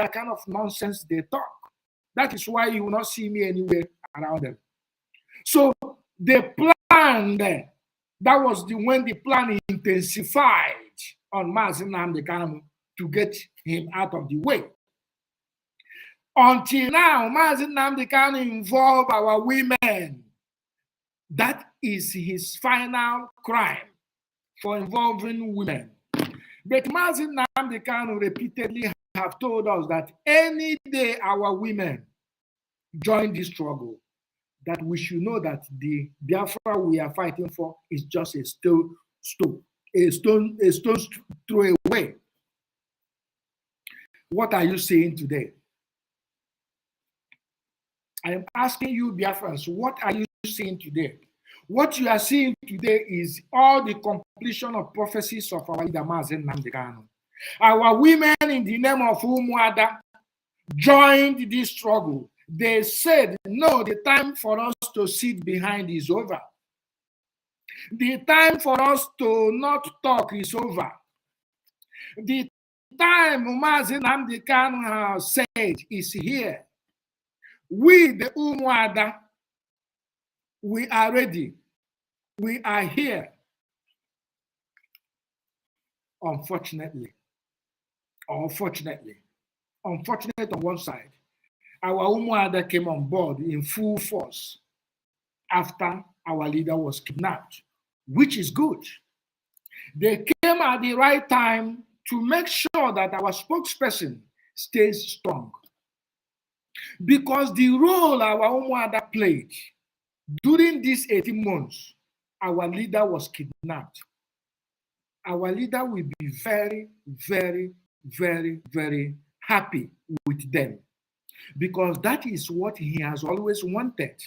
kind of nonsense they talk. That is why you will not see me anywhere around them. So they planned. That was when the plan intensified on Mazi Nnamdi Kanu to get him out of the way. Until now, Mazi Nnamdi Kanu involved our women. That is his final crime, for involving women. But Mazi Nnamdi Kanu repeatedly have told us that any day our women join this struggle, that we should know that the Biafra we are fighting for is just a stone's throw away. What are you saying today? I am asking you, Biafrans, what are you seeing today? What you are seeing today is all the completion of prophecies of our leader Mazi Nnamdi Kanu. Our women, in the name of Umuada, joined this struggle. They said, no, the time for us to sit behind is over. The time for us to not talk is over. The time Mazi Nnamdi Kanu has said is here. We, the Umuada, we are ready. We are here. Unfortunately, unfortunate on one side, our Umuada came on board in full force after our leader was kidnapped, which is good. They came at the right time to make sure that our spokesperson stays strong. Because the role our Umuada played during these 18 months, our leader was kidnapped. Our leader will be very, very, very, very happy with them, because that is what he has always wanted.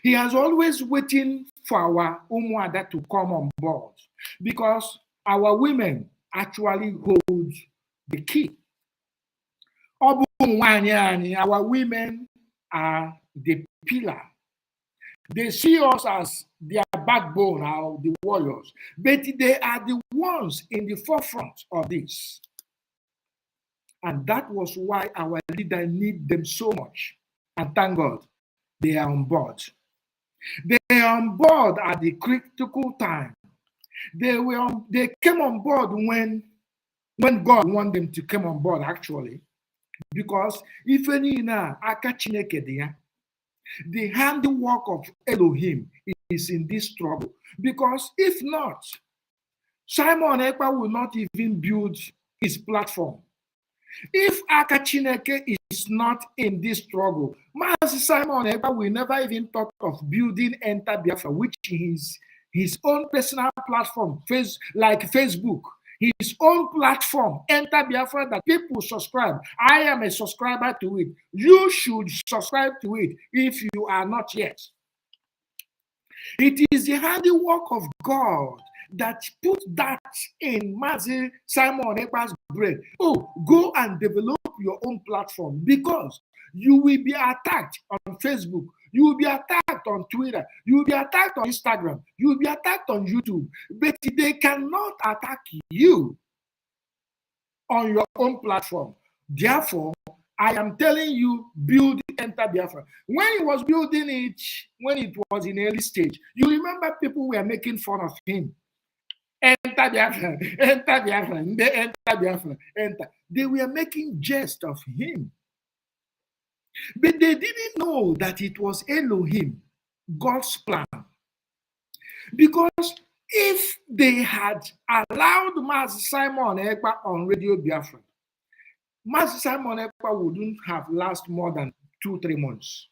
He has always waiting for our Umuada to come on board, because our women actually hold the key. Our women are the pillar. They see us as their backbone, the warriors, but they are the ones in the forefront of this. And that was why our leader needed them so much. And thank God, they are on board. They are on board at the critical time. They came on board when God wanted them to come on board, actually. Because if any aka Chineke dị ya, the handiwork of Elohim is in this struggle. Because if not, Simon Ekpa will not even build his platform. If aka Chineke is not in this struggle, Master Simon Ekpa will never even thought of building Enter Biafra, which is his own personal platform, like Facebook. His own platform, Enter Biafra, that people subscribe. I am a subscriber to it. You should subscribe to it if you are not yet. It is the handiwork of God that put that in Mazi Simon Ekpa's brain. Oh, go and develop your own platform, because you will be attacked on Facebook. You will be attacked on Twitter. You will be attacked on Instagram. You will be attacked on YouTube. But they cannot attack you on your own platform. Therefore, I am telling you, build Enter Biafra. When he was building it, when it was in early stage, you remember people were making fun of him. Enter Biafra, Enter Biafra, Enter Biafra, Enter. They were making jest of him. But they didn't know that it was Elohim, God's plan. Because if they had allowed Master Simon Ekpa on Radio Biafra, Master Simon Ekpa wouldn't have lasted more than 2-3 months.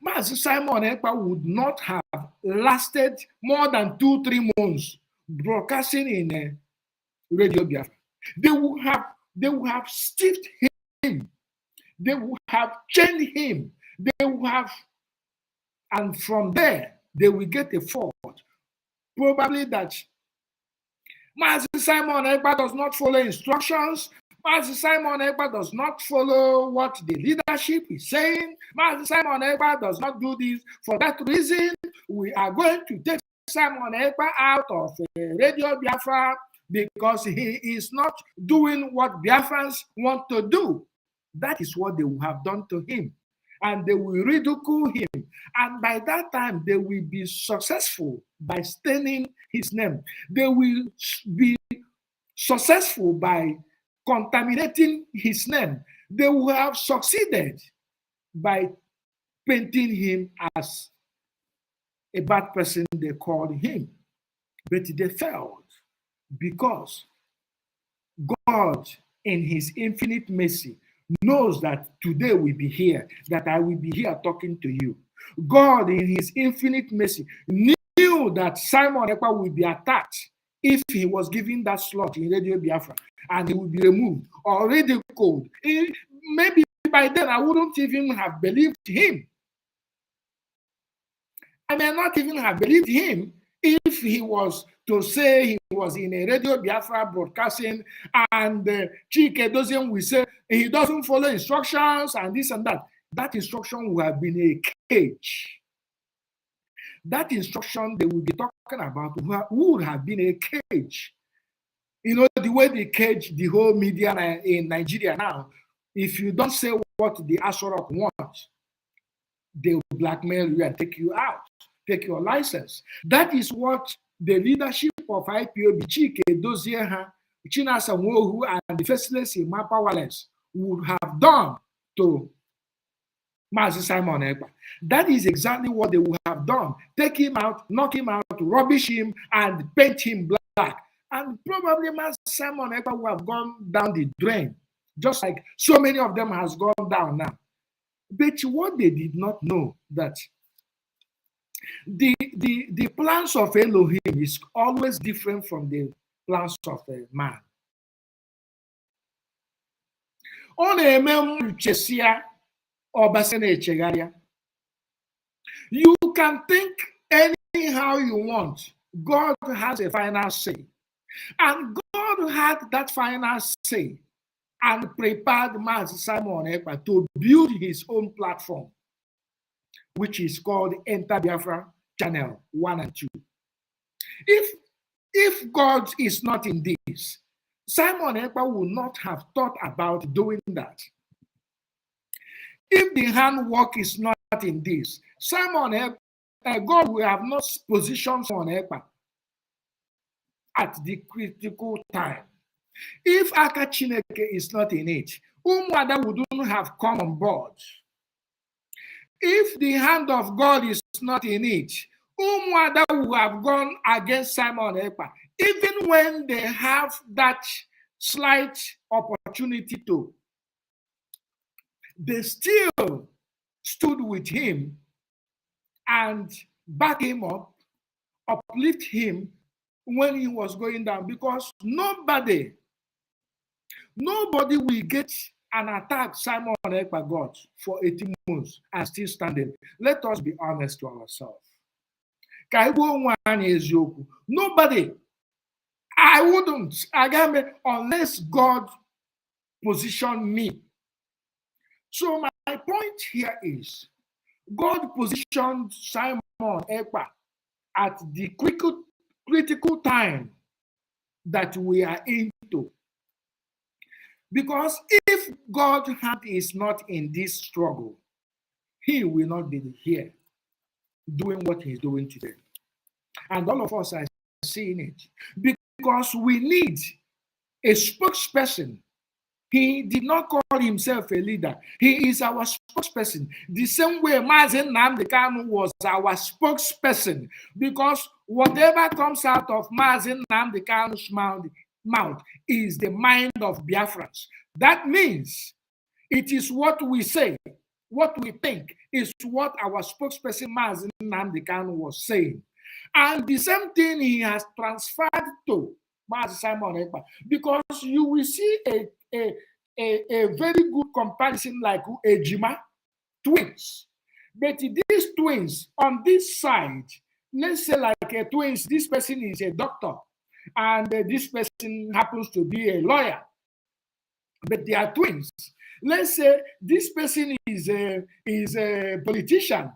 Master Simon Ekpa would not have lasted more than 2-3 months broadcasting in Radio Biafra. They would have stiffed him. They would have chained him. They would have, and from there, they will get a fault. Probably that Master Simon Ekpa does not follow instructions. Master Simon Ekpa does not follow what the leadership is saying. Master Simon Ekpa does not do this. For that reason, we are going to take Simon Ekpa out of Radio Biafra because he is not doing what Biafrans want to do. That is what they will have done to him. And they will ridicule him. And by that time, they will be successful by staining his name. They will be successful by contaminating his name. They will have succeeded by painting him as a bad person they called him. But they failed because God, in his infinite mercy, knows that today we'll be here, that I will be here talking to you. God, in his infinite mercy, knew that Simon Ekpa will be attacked if he was given that slot in Radio Biafra, and he would be removed or ridiculed. Maybe by then I wouldn't even have believed him. I may not even have believed him if he was to say he was in a Radio Biafra broadcasting and Chike doesn't will say he doesn't follow instructions and this and that. That instruction would have been a cage. That instruction they will be talking about would have been a cage. You know, the way they cage the whole media in Nigeria now, if you don't say what the Asorok wants, they will blackmail you and take you out, take your license. That is what the leadership of IPOB, Chike Dozieha, Chinasa Nwohu, and the Faceless Ima Powerless would have done to Master Simon Ekpa. That is exactly what they would have done. Take him out, knock him out, rubbish him, and paint him black. And probably Master Simon Ekpa would have gone down the drain, just like so many of them has gone down now. But what they did not know that the plans of Elohim is always different from the plans of a man. You can think anyhow you want. God has a final say. And God had that final say and prepared Master Simon Ekpa to build his own platform, which is called Enter Biafra Channel 1 and 2. If God is not in this, Simon Ekpa would not have thought about doing that. If the handwork is not in this, God will have not positioned Simon Ekpa at the critical time. If Aka Chineke is not in it, Umuada wouldn't have come on board. If the hand of God is not in it, Umuada would have gone against Simon Ekpa, even when they have that slight opportunity to. They still stood with him and back him up, uplift him when he was going down, because nobody will get an attack Simon Ekpa got for 18 months and still standing. Let us be honest to ourselves. Nobody, I wouldn't, again, unless God positioned me. So my point here is, God positioned Simon Ekpa at the critical time that we are into. Because if God's hand is not in this struggle, he will not be here doing what he's doing today. And all of us are seeing it. Because we need a spokesperson. He did not call himself a leader. He is our spokesperson. The same way Mazen Nnamdi Kanu was our spokesperson. Because whatever comes out of Mazen Nnamdi Kanu's mouth is the mind of Biafrans. That means it is what we say, what we think, is what our spokesperson Mazen Nnamdi Kanu was saying. And the same thing he has transferred to Mazen Simon Ekpa, because you will see a very good comparison like Ejima, twins. But these twins on this side, let's say like a twins, this person is a doctor and this person happens to be a lawyer, but they are twins. Let's say this person is a politician,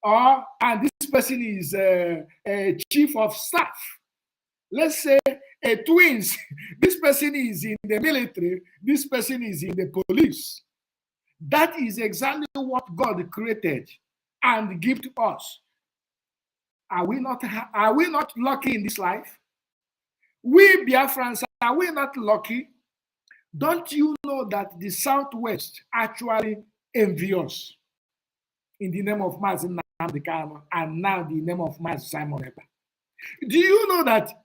and this person is a chief of staff. Let's say a twins, this person is in the military, this person is in the police. That is exactly what God created and give to us. Are we not lucky in this life? We Biafrans, are we not lucky? Don't you know that the Southwest actually envy us in the name of Mazen Nnamdi Kanu and now the name of Mazen Simon Ekpa? Do you know that?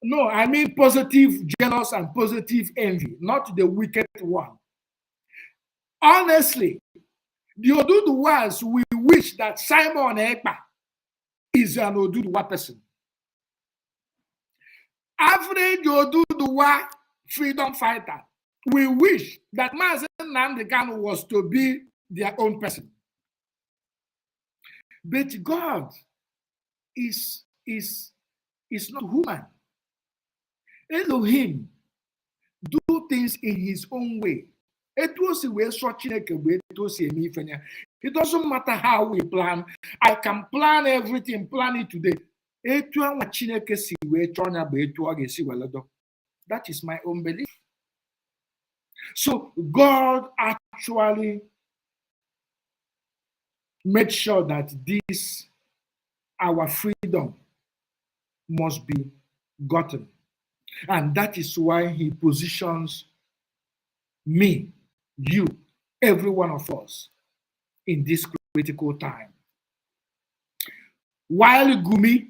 No, I mean positive jealous and positive envy, not the wicked one. Honestly, the Oduduwas we wish that Simon Ekpa is an Oduduwa person. Average Oduduwa freedom fighter, we wish that Mazen Nnamdi Kanu was to be their own person. But God is not human. Elohim do things in his own way. It doesn't matter how we plan. I can plan everything, plan it today. That is my own belief. So God actually made sure that this, our freedom, must be gotten. And that is why he positions me, you, every one of us in this critical time. While Gumi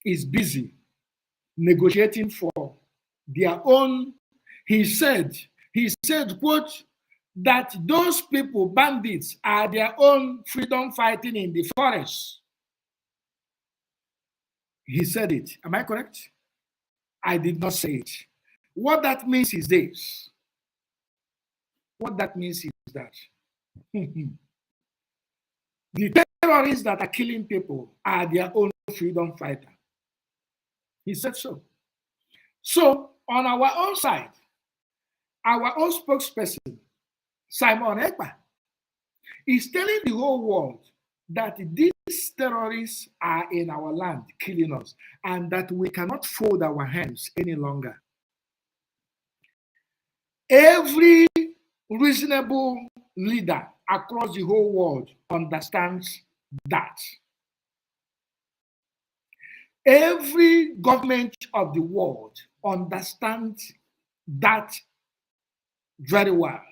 is busy negotiating for their own, he said, quote, that those people, bandits, are their own freedom fighting in the forest. He said it. Am I correct? I did not say it. What that means is this. What that means is that the terrorists that are killing people are their own freedom fighter. He said so. So on our own side, our own spokesperson, Simon Ekpa, is telling the whole world that these terrorists are in our land killing us and that we cannot fold our hands any longer. Every reasonable leader across the whole world understands that. Every government of the world understands that very well.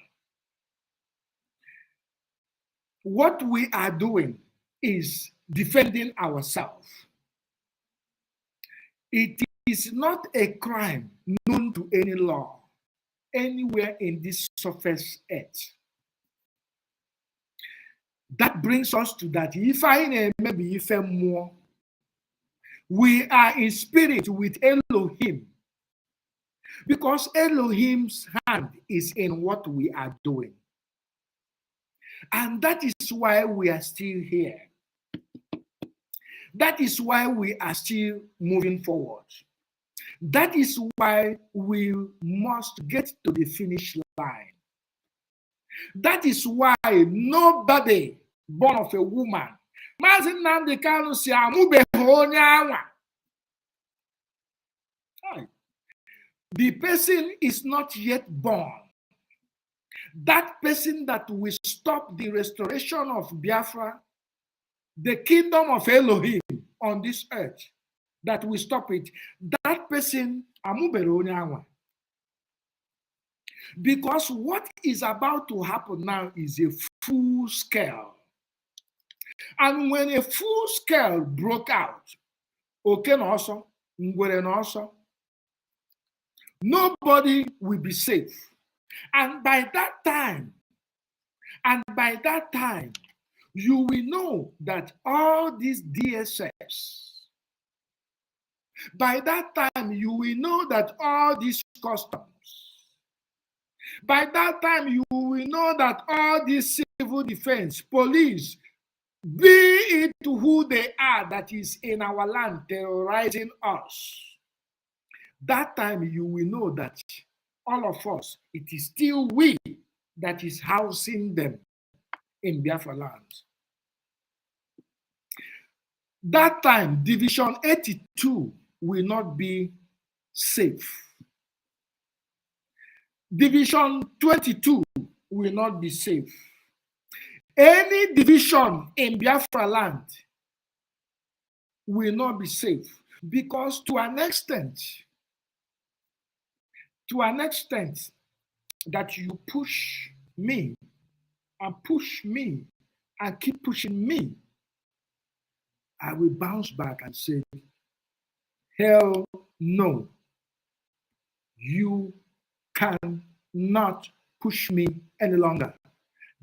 What we are doing is defending ourselves. It is not a crime known to any law anywhere in this surface earth. That brings us to that. If I maybe if more, we are in spirit with Elohim, because Elohim's hand is in what we are doing. And that is why we are still here. That is why we are still moving forward. That is why we must get to the finish line. That is why nobody born of a woman, the person is not yet born. That person that will stop the restoration of Biafra, the kingdom of Elohim on this earth, that will stop it, that person, because what is about to happen now is a full scale. And when a full scale broke out, nobody will be safe. And by that time, you will know that all these DSS, by that time, you will know that all these customs, by that time, you will know that all these civil defense, police, be it who they are that is in our land terrorizing us, that time you will know that all of us, it is still we that is housing them in Biafra land. That time, Division 82 will not be safe. Division 22 will not be safe. Any division in Biafra land will not be safe, because to an extent that you push me and keep pushing me, I will bounce back and say, hell no, you cannot push me any longer.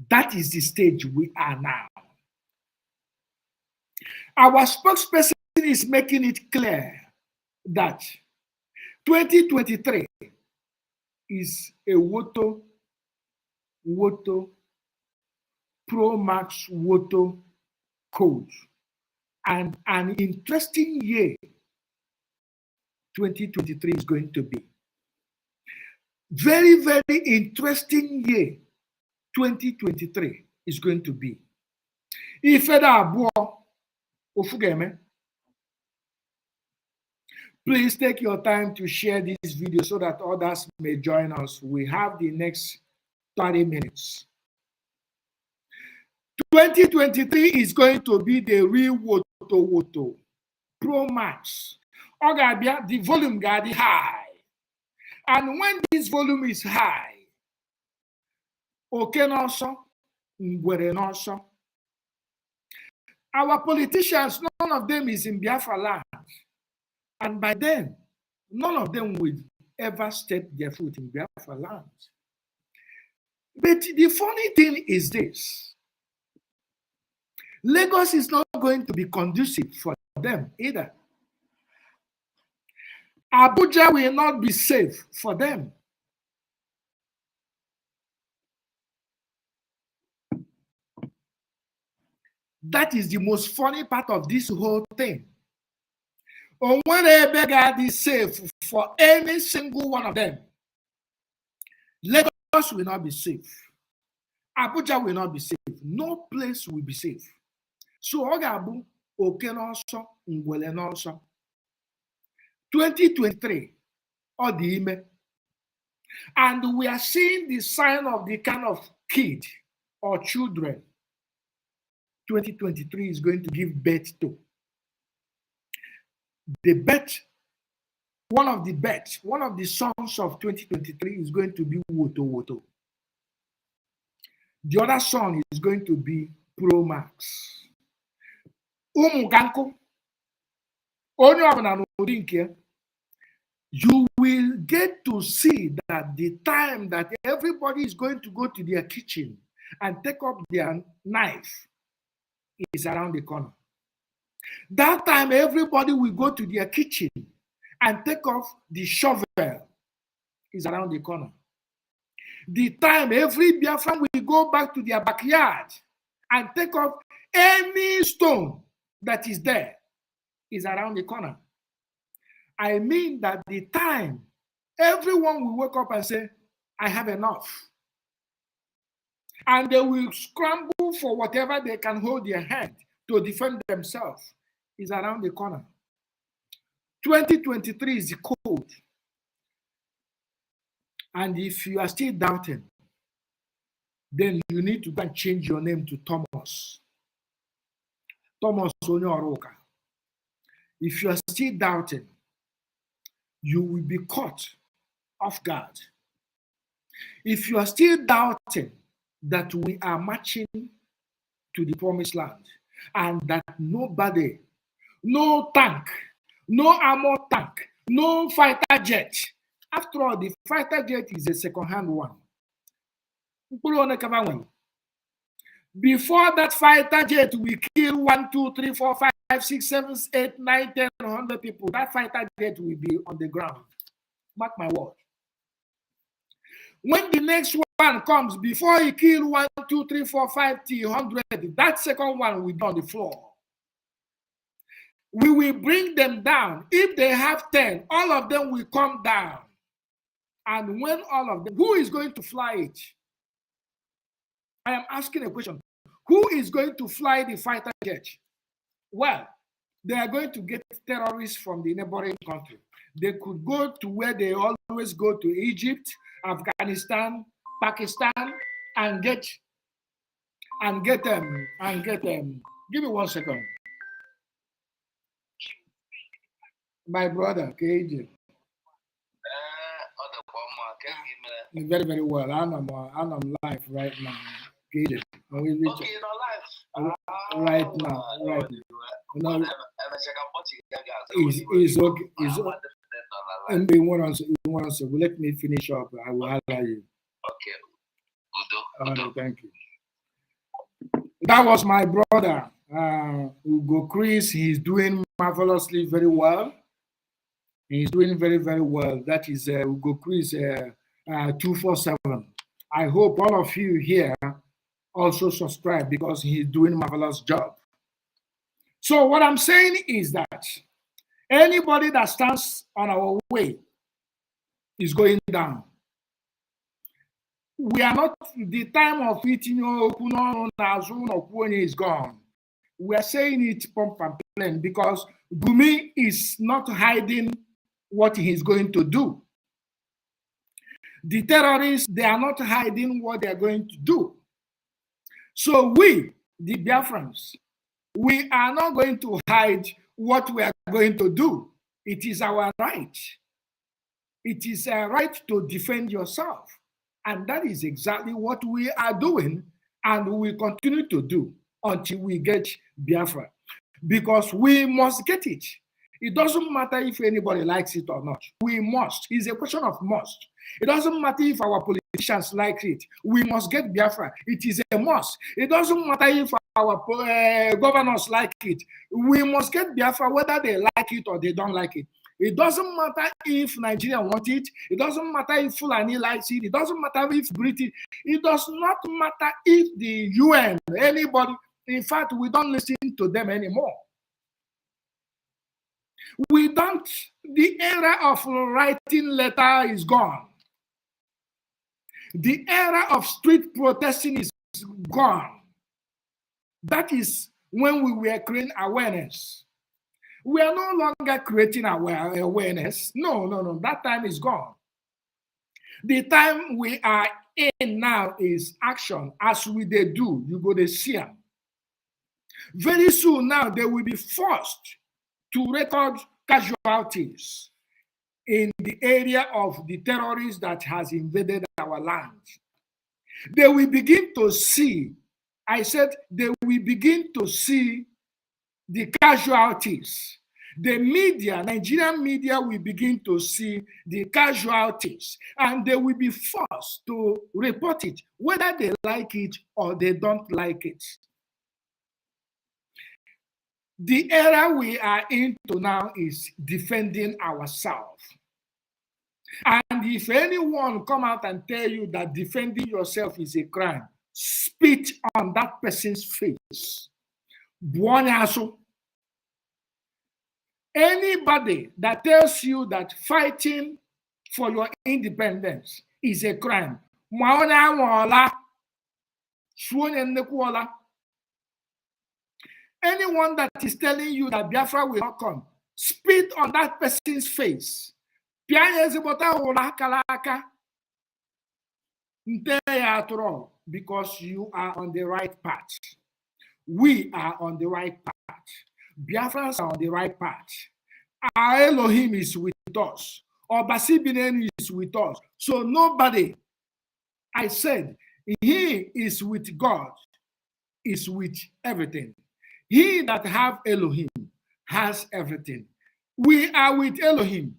That is the stage we are now. Our spokesperson is making it clear that 2023 is a Woto, Pro Max Woto code. And an interesting year 2023 is going to be. Very, very interesting year 2023 is going to be. Please take your time to share this video so that others may join us. We have the next 30 minutes. 2023 is going to be the real Woto Pro Max. The volume got high. And when this volume is high, our politicians, none of them is in Biafra land. And by then, none of them will ever step their foot in Biafra land. But the funny thing is this: Lagos is not going to be conducive for them either. Abuja will not be safe for them. That is the most funny part of this whole thing. Or when a beggar is safe for any single one of them, Lagos will not be safe. Abuja will not be safe. No place will be safe. So, Ogabu, Okenoso, Ngwelenoso, 2023, or the email. And we are seeing the sign of the kind of kid or children 2023 is going to give birth to. The bet, one of the songs of 2023 is going to be Woto Woto. The other song is going to be Pro Max. Umuganko, you will get to see that the time that everybody is going to go to their kitchen and take up their knife is around the corner. That time everybody will go to their kitchen and take off the shovel is around the corner. The time every Biafran will go back to their backyard and take off any stone that is there is around the corner. I mean that the time everyone will wake up and say, I have enough. And they will scramble for whatever they can hold their hand to defend themselves is around the corner. 2023 is cold. And if you are still doubting, then you need to go and change your name to Thomas. Thomas Onyoroka. If you are still doubting, you will be caught off guard. If you are still doubting that we are marching to the promised land and that nobody, no tank, no armor tank, no fighter jet. After all, the fighter jet is a second-hand one. Before that fighter jet, we kill 1, 2, 3, 4, 5, 6, 7, 8, 9, 10, 100 people. That fighter jet will be on the ground. Mark my word. When the next one comes, before he kill 1, 2, 3, 4, 5, 100, that second one will be on the floor. We will bring them down. If they have 10, all of them will come down. And when all of them, who is going to fly it? I am asking a question. Who is going to fly the fighter jet? Well, they are going to get terrorists from the neighboring country. They could go to where they always go to Egypt, Afghanistan, Pakistan, and get them. Give me 1 second. My brother, KJ. Very, very well. I'm live right now. KJ. Okay, you're live. Right now. No, it's okay. It's okay. And you want to let me finish up. I will highlight you. Okay. Thank you. That was my brother, Ugo Chris. He's doing marvelously very well. He's doing very, very well. That is Ugo Chris 247. I hope all of you here also subscribe because he's doing a marvelous job. So what I'm saying is that anybody that stands on our way is going down. We are not, the time of eating is gone. We are saying it pump and plain because Gumi is not hiding what he's going to do. The terrorists, they are not hiding what they are going to do. So we, the Biafrans, we are not going to hide what we are going to do. It is our right. It is a right to defend yourself. And that is exactly what we are doing and we will continue to do until we get Biafra. Because we must get it. It doesn't matter if anybody likes it or not. We must. It's a question of must. It doesn't matter if our politicians like it. We must get Biafra. It is a must. It doesn't matter if our governors like it. We must get Biafra whether they like it or they don't like it. It doesn't matter if Nigeria wants it. It doesn't matter if Fulani likes it. It doesn't matter if British. It does not matter if the UN, anybody. In fact, we don't listen to them anymore. We don't, the era of writing letter is gone. The era of street protesting is gone. That is when we were creating awareness. We are no longer creating awareness. No. That time is gone. The time we are in now is action. As we they do, you go to see them. Very soon now, they will be forced to record casualties in the area of the terrorists that has invaded our land. They will begin to see, I said, they will begin to see the casualties. The media, Nigerian media, will begin to see the casualties, and they will be forced to report it, whether they like it or they don't like it. The era we are into now is defending ourselves. And if anyone come out and tell you that defending yourself is a crime, spit on that person's face. Anybody that tells you that fighting for your independence is a crime, anyone that is telling you that Biafra will not come, spit on that person's face. Because you are on the right path. We are on the right path. Biafrans are on the right path. Our Elohim is with us. Our Basibinen is with us. So nobody, I said, he is with God, is with everything. He that have Elohim has everything. We are with Elohim.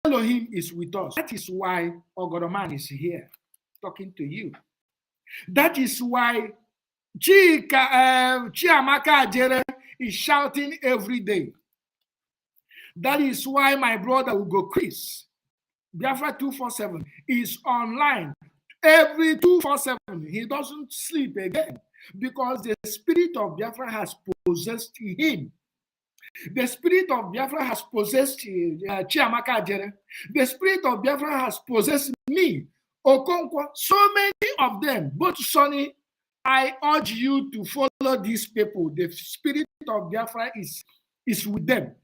Elohim is with us. That is why Ogoroman is here talking to you. That is why Chiamaka Ajere is shouting every day. That is why my brother Ugo Chris, Biafra 247, is online every 247. He doesn't sleep again because the spirit of Biafra has possessed him. The spirit of Biafra has possessed Chiamaka Ajere. The spirit of Biafra has possessed me, Okonkwo. So many of them, both Sonny, I urge you to follow these people. The spirit of Biafra is with them.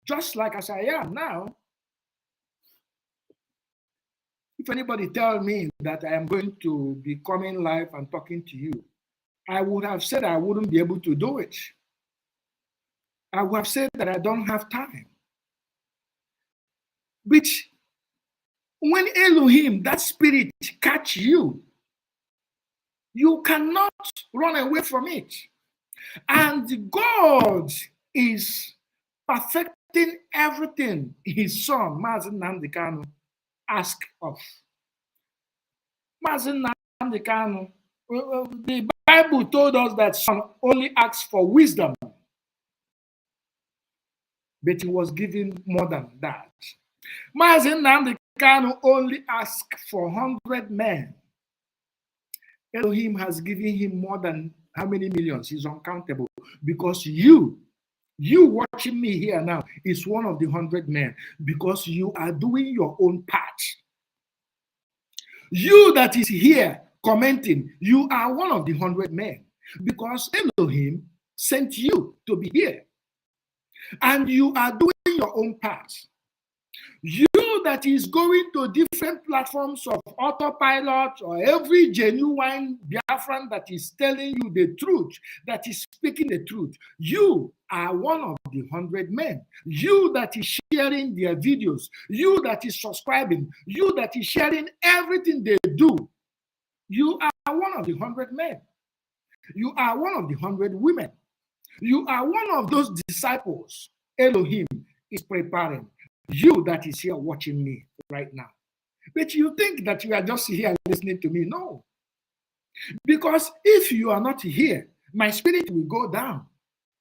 Just like as I am now. If anybody tell me that I am going to be coming live and talking to you, I would have said I wouldn't be able to do it. I would have said that I don't have time. But when Elohim, that spirit, catch you, you cannot run away from it. And God is perfecting everything his son, Mazen Nandekano, asked of. Mazen Nandekano, the Bible told us that son only asks for wisdom. But he was given more than that. Mazen Nandekano only asked for 100 men. Elohim has given him more than how many millions? He's uncountable. Because you watching me here now is one of the 100 men. Because you are doing your own part. You that is here commenting, you are one of the 100 men. Because Elohim sent you to be here. And you are doing your own part. You that is going to different platforms of Autopilot or every genuine Biafran that is telling you the truth, that is speaking the truth, you are one of the 100 men. You that is sharing their videos, you that is subscribing, you that is sharing everything they do, you are one of the 100 men. You are one of the 100 women. You are one of those disciples Elohim is preparing. You that is here watching me right now. But you think that you are just here listening to me. No. Because if you are not here, my spirit will go down.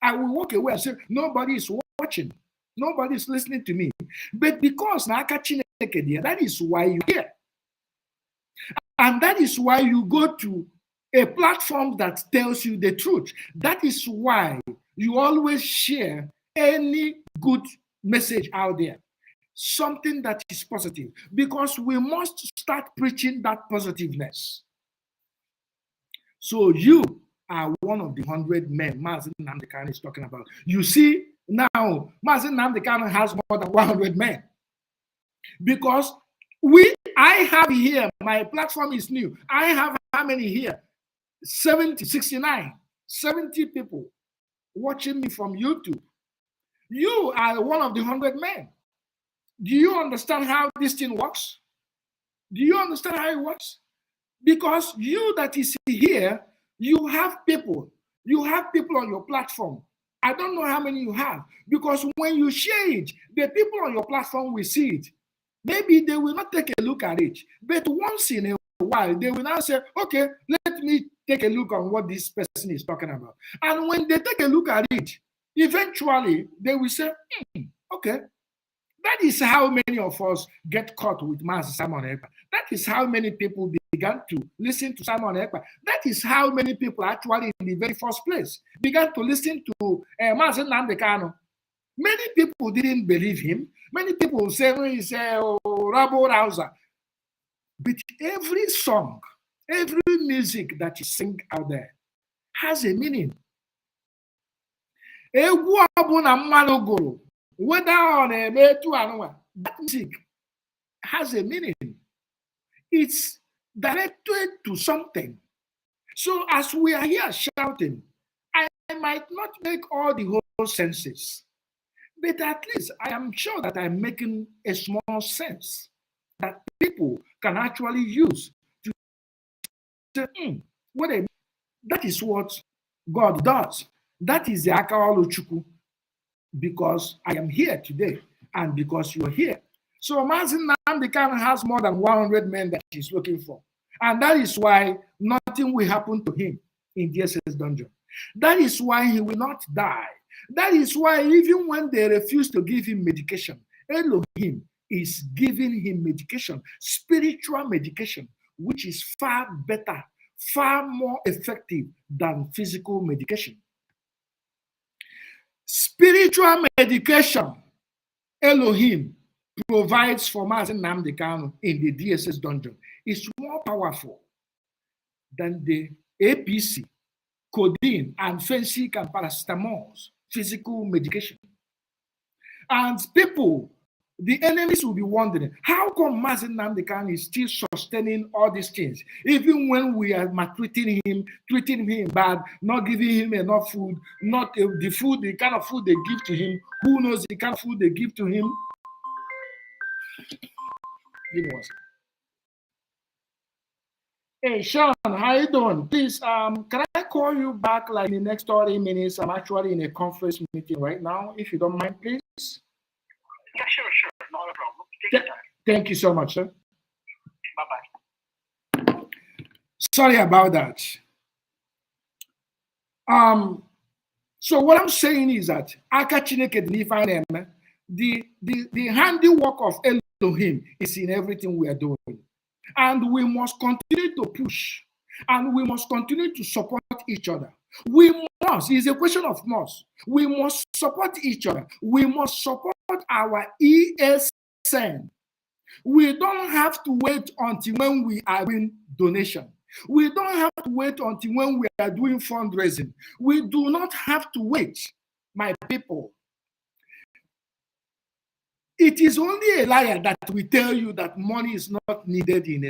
I will walk away and say, nobody is watching. Nobody is listening to me. But because that is why you're here. And that is why you go to a platform that tells you the truth. That is why you always share any good message out there. Something that is positive. Because we must start preaching that positiveness. So you are one of the 100 men Mazen Nnamdi is talking about. You see, now Mazen Nnamdi has more than 100 men. Because we I have here, my platform is new. I have how many here? 70, 69, 70 people watching me from YouTube. You are one of the 100 men. Do you understand how this thing works? Do you understand how it works? Because you that is here, you have people. You have people on your platform. I don't know how many you have. Because when you share it, the people on your platform will see it. Maybe they will not take a look at it. But once in a while, they will now say, okay, let me take a look on what this person is talking about. And when they take a look at it, eventually they will say, okay. That is how many of us get caught with Master Simon Ekpa. That is how many people began to listen to Simon Ekpa. That is how many people actually in the very first place began to listen to Master Nnamdi Kanu. Many people didn't believe him. Many people say he's a rabble rouser. But every song, every music that you sing out there has a meaning. Egwu ọbụna mmadụ gụrụ, whether on a metu anụwa, that music has a meaning. It's directed to something. So as we are here shouting, I might not make all the whole senses, but at least I am sure that I'm making a small sense that people can actually use to say, that is what God does. That is the Akawalu Chukwu. Because I am here today and because you're here. So Mazi Nnamdi Kanu has more than 100 men that he's looking for. And that is why nothing will happen to him in DSS dungeon. That is why he will not die. That is why even when they refuse to give him medication, Elohim is giving him medication, spiritual medication, which is far better, far more effective than physical medication. Spiritual medication, Elohim provides for Mazi Nnamdi Kanu in the DSS dungeon is more powerful than the APC, codeine, and Fensic and paracetamol, physical medication. And people, the enemies will be wondering, how come Mazi Nnamdi Kanu is still sustaining all these things, even when we are maltreating him, treating him bad, not giving him enough food, not the food, the kind of food they give to him, who knows the kind of food they give to him? Give me one second. Hey, Sean, how you doing? Please, can I call you back like in the next 30 minutes? I'm actually in a conference meeting right now, if you don't mind, please. Yeah, sure. Not a problem. Take your time. Thank you so much, sir. Bye-bye. Sorry about that. So what I'm saying is that the handiwork of Elohim is in everything we are doing. And we must continue to push. And we must continue to support each other. We must, it's a question of must. We must support each other. We must support our ESN. We don't have to wait until when we are doing donation. We don't have to wait until when we are doing fundraising. We do not have to wait, my people. It is only a liar that will tell you that money is not needed in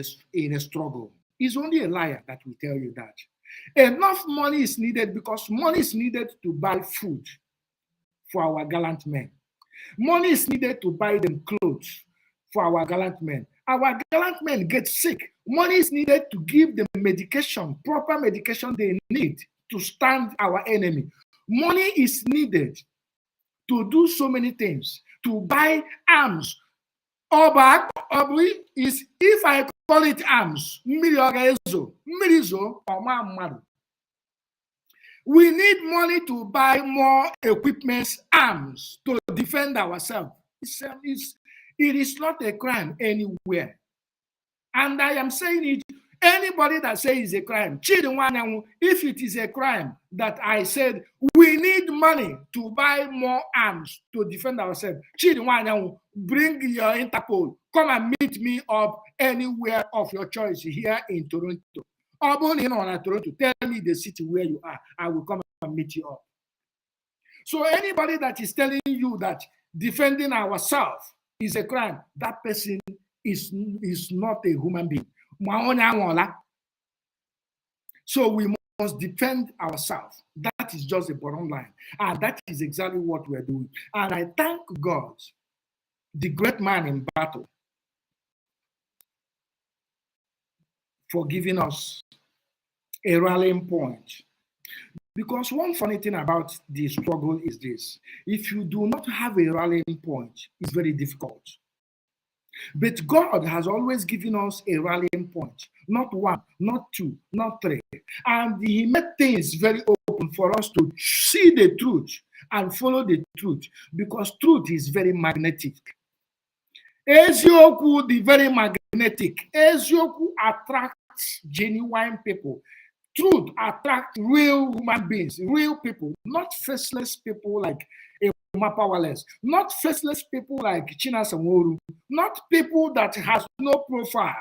a struggle. It's only a liar that will tell you that. Enough money is needed because money is needed to buy food for our gallant men. Money is needed to buy them clothes for our gallant men. Our gallant men get sick. Money is needed to give them medication, proper medication they need to stand our enemy. Money is needed to do so many things, to buy arms. Is if I call it arms, we need money to buy more equipment, arms, to defend ourselves. It is not a crime anywhere. And I am saying it, anybody that says it's a crime, if it is a crime that I said we need money to buy more arms to defend ourselves, bring your Interpol, come and meet me up anywhere of your choice here in Toronto. Toronto, tell me the city where you are. I will come and meet you up. So anybody that is telling you that defending ourselves is a crime, that person is not a human being. So we must defend ourselves. That is just the bottom line. And that is exactly what we're doing. And I thank God, the great man in battle, for giving us a rallying point. Because one funny thing about the struggle is this: if you do not have a rallying point, it's very difficult. But God has always given us a rallying point, not one, not two, not three. And He made things very open for us to see the truth and follow the truth, because truth is very magnetic. Ezioku, the very magnetic. Ezioku attracts genuine people. Truth attracts real human beings, real people, not faceless people like Powerless, not faceless people like China Samoru, not people that has no profile.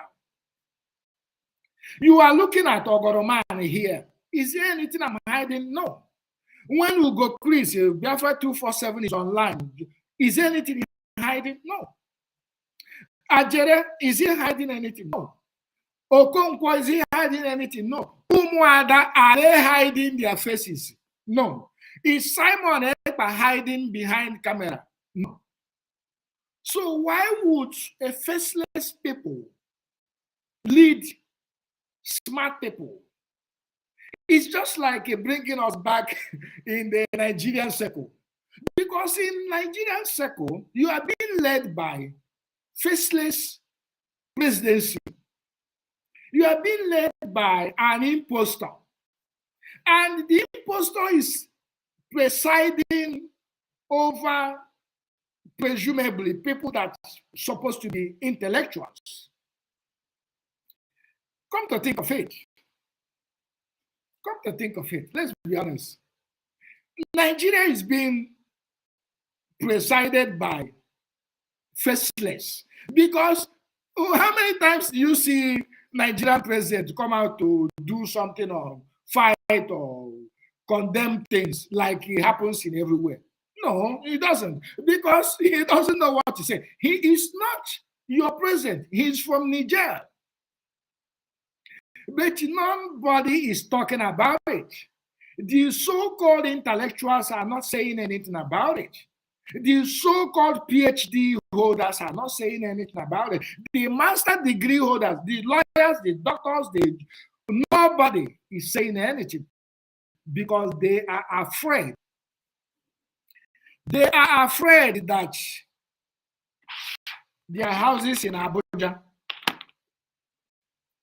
You are looking at Ogoroman here. Is there anything I'm hiding? No. When we go Chris, Biafra 247 is online. Is there anything hiding? No. Ajere, is he hiding anything? No. Okonkwo, is he hiding anything? No. Umuada, are they hiding their faces? No. Is Simon Ekpa hiding behind camera? No. So why would a faceless people lead smart people? It's just like bringing us back in the Nigerian circle. Because in Nigerian circle, you are being led by faceless presidency. You are being led by an impostor. And the impostor is presiding over, presumably, people that are supposed to be intellectuals. Come to think of it. Come to think of it. Let's be honest. Nigeria is being presided by faceless. Because how many times do you see Nigerian president come out to do something or fight or condemn things like it happens in everywhere? No, he doesn't, because he doesn't know what to say. He is not your president. He's from Niger. But nobody is talking about it. The so-called intellectuals are not saying anything about it. The so-called PhD holders are not saying anything about it. The master degree holders, the lawyers, the doctors, nobody is saying anything, because they are afraid. They are afraid that their houses in Abuja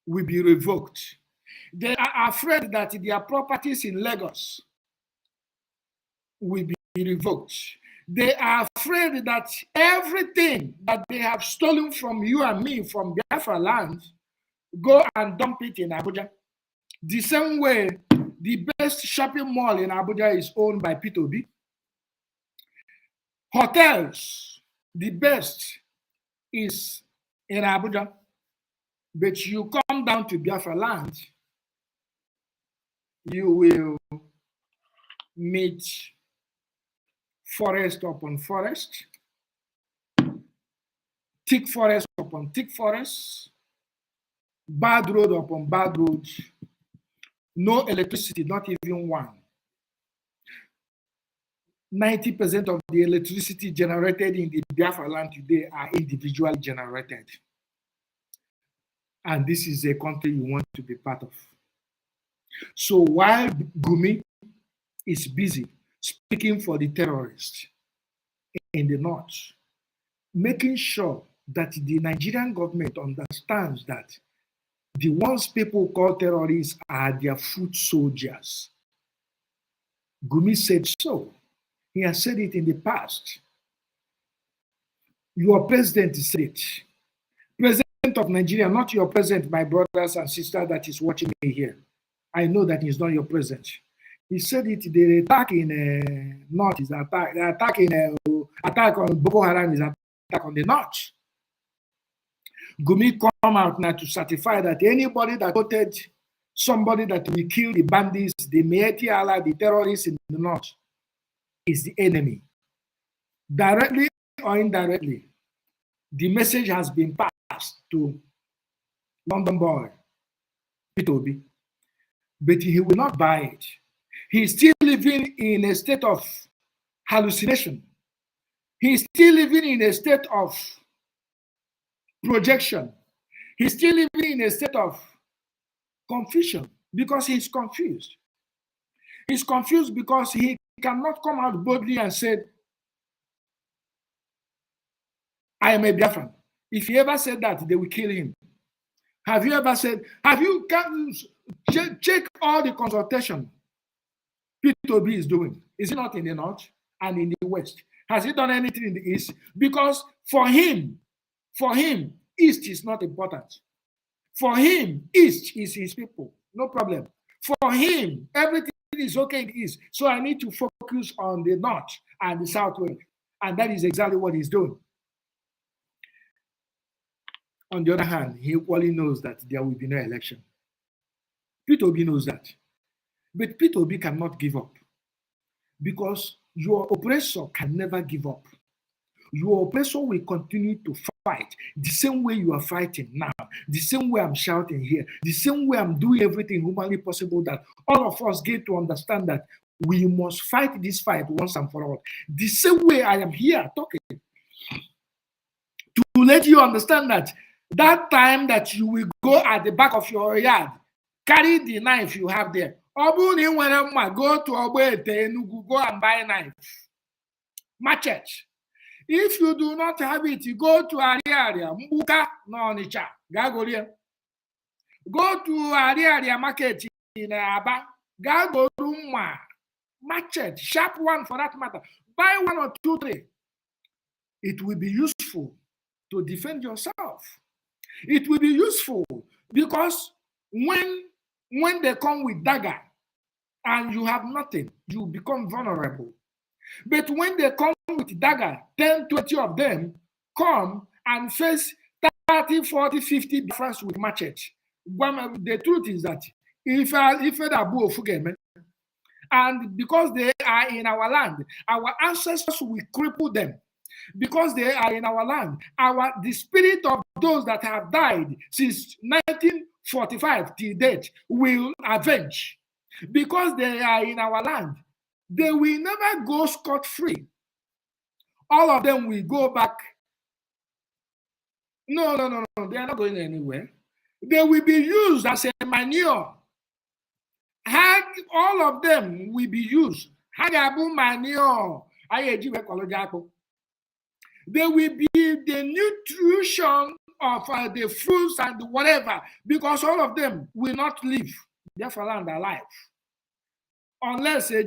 will be revoked. They are afraid that their properties in Lagos will be revoked. They are afraid that everything that they have stolen from you and me from Biafra land, go and dump it in Abuja. The same way the best shopping mall in Abuja is owned by P2B. Hotels, the best is in Abuja. But you come down to Biafra land, you will meet forest upon forest, thick forest upon thick forest, bad road upon bad road, no electricity, not even one. 90% of the electricity generated in the Biafra land today are individually generated. And this is a country you want to be part of. So while Gumi is busy speaking for the terrorists in the north, making sure that the Nigerian government understands that the ones people call terrorists are their foot soldiers. Gumi said so. He has said it in the past. Your president said it. President of Nigeria, not your president, my brothers and sisters that is watching me here. I know that he's not your president. He said it, the attack in north is attack, the attack on Boko Haram is attack on the north. Gumi come out now to certify that anybody that voted somebody that will kill the bandits, the Meeti Allah, the terrorists in the north, is the enemy. Directly or indirectly, the message has been passed to London boy, P2B, but he will not buy it. He's still living in a state of hallucination. He's still living in a state of projection. He's still living in a state of confusion because he's confused. He's confused because he cannot come out boldly and say, I am a Biafran. If he ever said that, they will kill him. Have you ever said, check all the consultation P2B is doing? Is he not in the north and in the west? Has he done anything in the east? Because for him, east is not important. For him, east is his people. No problem. For him, everything is okay in the east. So I need to focus on the north and the southwest. And that is exactly what he's doing. On the other hand, he equally knows that there will be no election. P2B knows that. But P2B cannot give up because your oppressor can never give up. Your oppressor will continue to fight the same way you are fighting now, the same way I'm shouting here, the same way I'm doing everything humanly possible that all of us get to understand that we must fight this fight once and for all. The same way I am here talking to let you understand that time that you will go at the back of your yard, carry the knife you have there. Go to Enugu, go and buy a knife. Machete. If you do not have it, you go to Ariaria, Mbuka, no Onitsha, Gagoria. Go to Ariaria market in Aba, Gagoruma, machete, sharp one for that matter. Buy 1 or 2, 3. It will be useful to defend yourself. It will be useful because when they come with dagger and you have nothing, you become vulnerable. But when they come with dagger, 10, 20 of them come and face 30, 40, 50 Biafrans with machete. The truth is that and because they are in our land, our ancestors will cripple them. Because they are in our land, the spirit of those that have died since 1945 till date will avenge. Because they are in our land, they will never go scot-free. All of them will go back. No, they are not going anywhere. They will be used as a manure. All of them will be used. Hagabu manure. They will be the nutrition of the fruits and whatever, because all of them will not live their land alive. Unless their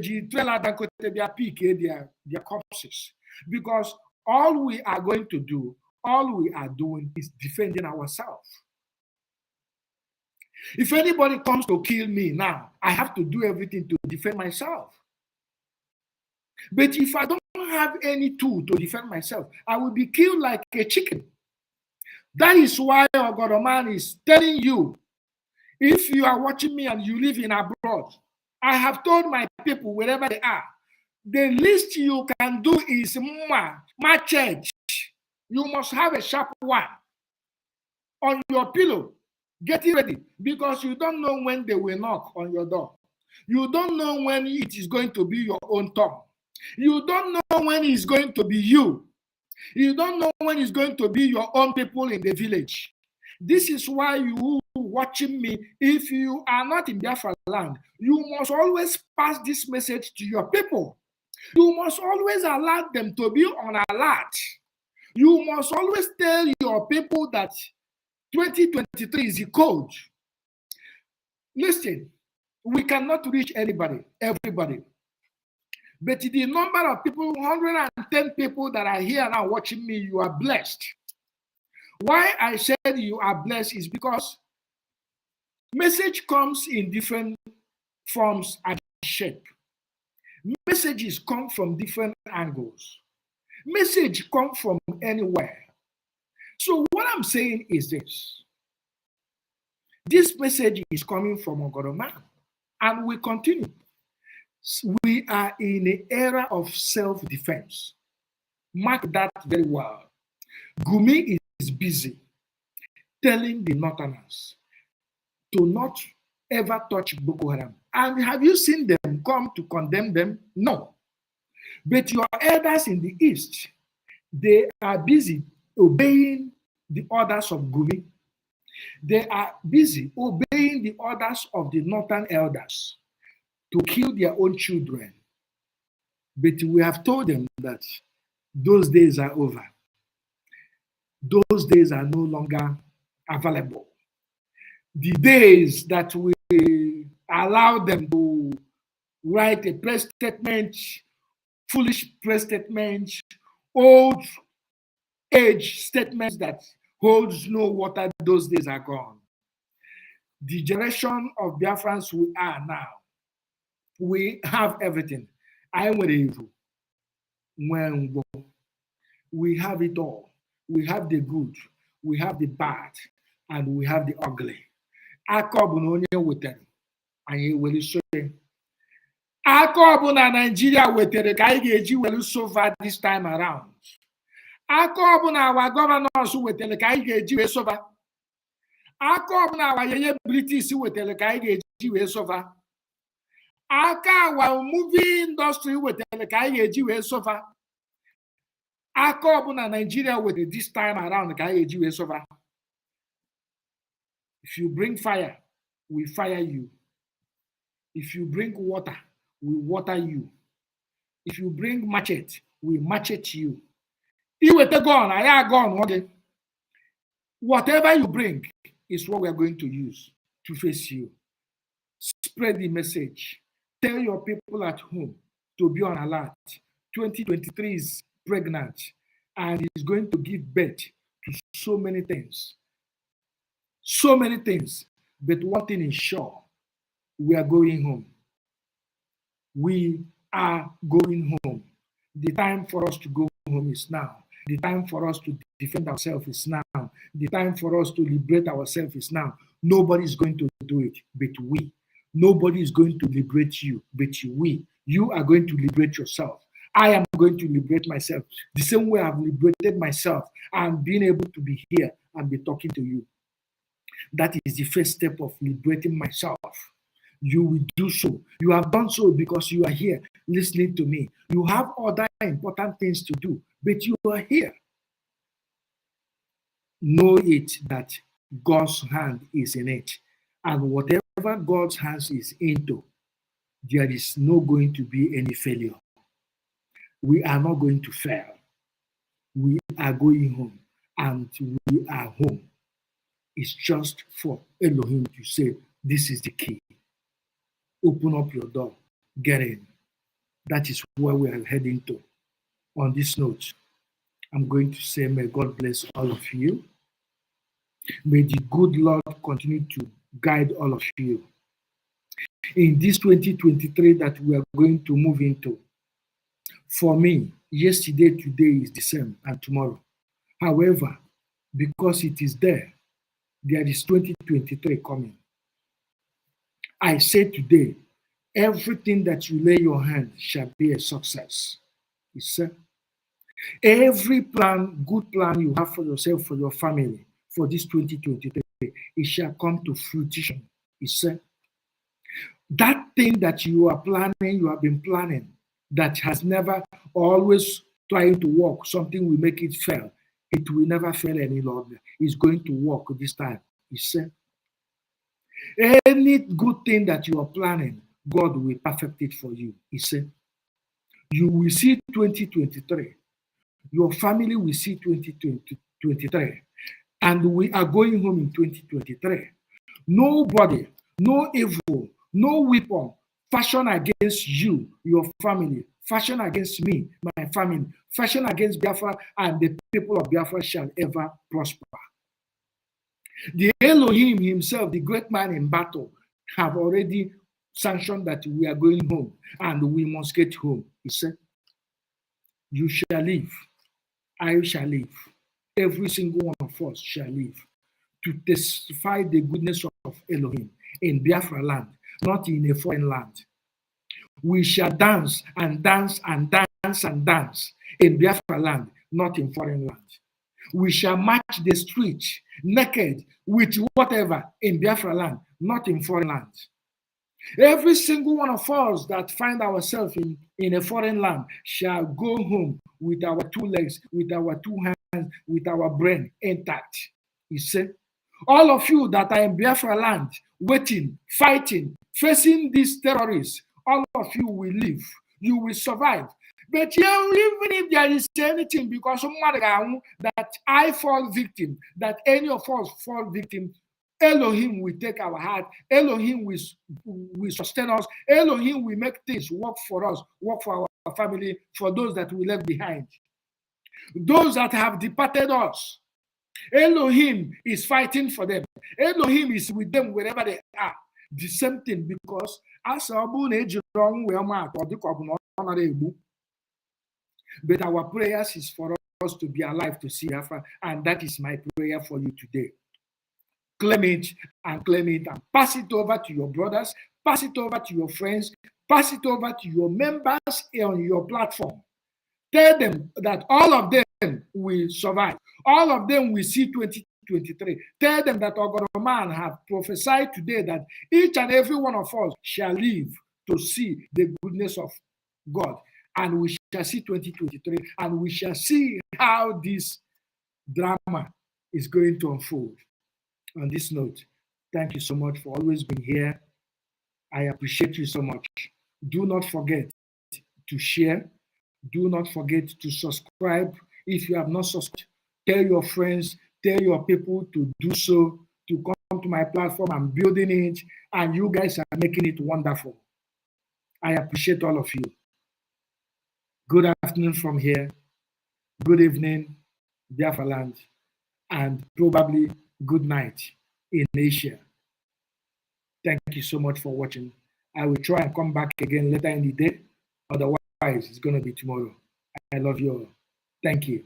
corpses. Because all we are going to do, all we are doing is defending ourselves. If anybody comes to kill me now, I have to do everything to defend myself. But if I don't have any tool to defend myself, I will be killed like a chicken. That is why Ogoroman is telling you, if you are watching me and you live in abroad, I have told my people wherever they are, the least you can do is machete. You must have a sharp one on your pillow. Get it ready, because you don't know when they will knock on your door. You don't know when it is going to be your own turn. You don't know when it's going to be you. You don't know when it's going to be your own people in the village. This is why you watching me, if you are not in Biafra land, you must always pass this message to your people. You must always allow them to be on alert. You must always tell your people that 2023 is the code. Listen, we cannot reach everybody. But the number of people, 110 people that are here now watching me, you are blessed. Why I said you are blessed is because message comes in different forms and shape. Messages come from different angles. Message come from anywhere. So what I'm saying is this. This message is coming from Ogoroman, and we continue. We are in an era of self-defense. Mark that very well. Gumi is busy. telling the Northerners to not ever touch Boko Haram. And have you seen them come to condemn them? No. But your elders in the East, they are busy obeying the orders of Gumi. They are busy obeying the orders of the Northern elders to kill their own children. But we have told them that those days are over. Those days are no longer available. The days that we allow them to write a press statement, foolish press statements, old age statements that holds no water, those days are gone. The generation of Biafrans we are now, we have everything. We have it all. We have the good, we have the bad, and we have the ugly. Aka na Nigeria wetere ka anyị ga-eji welu sova this time around. Aka na our governors wetere ka anyị ga-eji wee sova. Aka na our yenye British wetere ka anyị ga-eji wee sova. Aka our movie industry wetere ka anyị ga-eji wee sova. Aka na Nigeria wetere this time around ka anyị ga-eji wee sova. If you bring fire, we fire you. If you bring water, we water you. If you bring machete, we machete you. Iwete gone, I are gone. Okay. Whatever you bring is what we are going to use to face you. Spread the message. Tell your people at home to be on alert. 2023 is pregnant and is going to give birth to so many things. So many things. But one thing is sure, we are going home. We are going home. The time for us to go home is now. The time for us to defend ourselves is now. The time for us to liberate ourselves is now. Nobody is going to do it, but we. Nobody is going to liberate you, but we. You are going to liberate yourself. I am going to liberate myself. The same way I've liberated myself and being able to be here and be talking to you. That is the first step of liberating myself. You will do so. You have done so because you are here listening to me. You have other important things to do, but you are here. Know it that God's hand is in it. And whatever God's hand is into, there is no going to be any failure. We are not going to fail. We are going home, and we are home. It's just for Elohim to say, this is the key. Open up your door, get in. That is where we are heading to. On this note, I'm going to say, may God bless all of you. May the good Lord continue to guide all of you. In this 2023 that we are going to move into, for me, yesterday, today is the same, and tomorrow. However, because it is there is 2023 coming. I say today, everything that you lay your hand shall be a success. It's every plan, good plan you have for yourself, for your family, for this 2023, it shall come to fruition. It's that thing that you are planning, you have been planning, that has never always trying to work, something will make it fail. It will never fail any longer. It's going to work this time. He said, any good thing that you are planning, God will perfect it for you. He said, you will see 2023. Your family will see 2023. And we are going home in 2023. Nobody, no evil, no weapon fashioned against you, your family, fashioned against me, my family, fashioned against Biafra and the people of Biafra shall ever prosper. The Elohim himself, the great man in battle, have already sanctioned that we are going home and we must get home. He said, you shall live, I shall live, every single one of us shall live to testify the goodness of Elohim in Biafra land, not in a foreign land. We shall dance and dance and dance and dance in Biafra land, not in foreign land. We shall march the streets naked with whatever in Biafra land, not in foreign lands. Every single one of us that find ourselves in a foreign land shall go home with our two legs, with our two hands, with our brain intact. He said, all of you that are in Biafra land, waiting, fighting, facing these terrorists, all of you will live. You will survive. But yeah, even if there is anything, because that I fall victim, that any of us fall victim, Elohim will take our heart. Elohim will sustain us. Elohim will make things work for us, work for our family, for those that we left behind. Those that have departed us, Elohim is fighting for them. Elohim is with them wherever they are. The same thing, because as our but our prayers is for us to be alive to see Biafra, and that is my prayer for you today. Claim it and pass it over to your brothers, pass it over to your friends, pass it over to your members on your platform. Tell them that all of them will survive. All of them will see 2023. Tell them that Ogoroman have prophesied today that each and every one of us shall live to see the goodness of God. And we shall see 2023. And we shall see how this drama is going to unfold. On this note, thank you so much for always being here. I appreciate you so much. Do not forget to share. Do not forget to subscribe. If you have not subscribed, tell your friends, tell your people to do so, to come to my platform. I'm building it, and you guys are making it wonderful. I appreciate all of you. Good afternoon from here. Good evening, Biafra land, and probably good night in Asia. Thank you so much for watching. I will try and come back again later in the day. Otherwise, it's going to be tomorrow. I love you all. Thank you.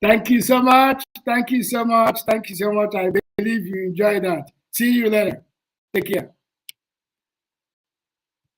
Thank you so much. Thank you so much. Thank you so much. I believe you enjoyed that. See you later. Take care.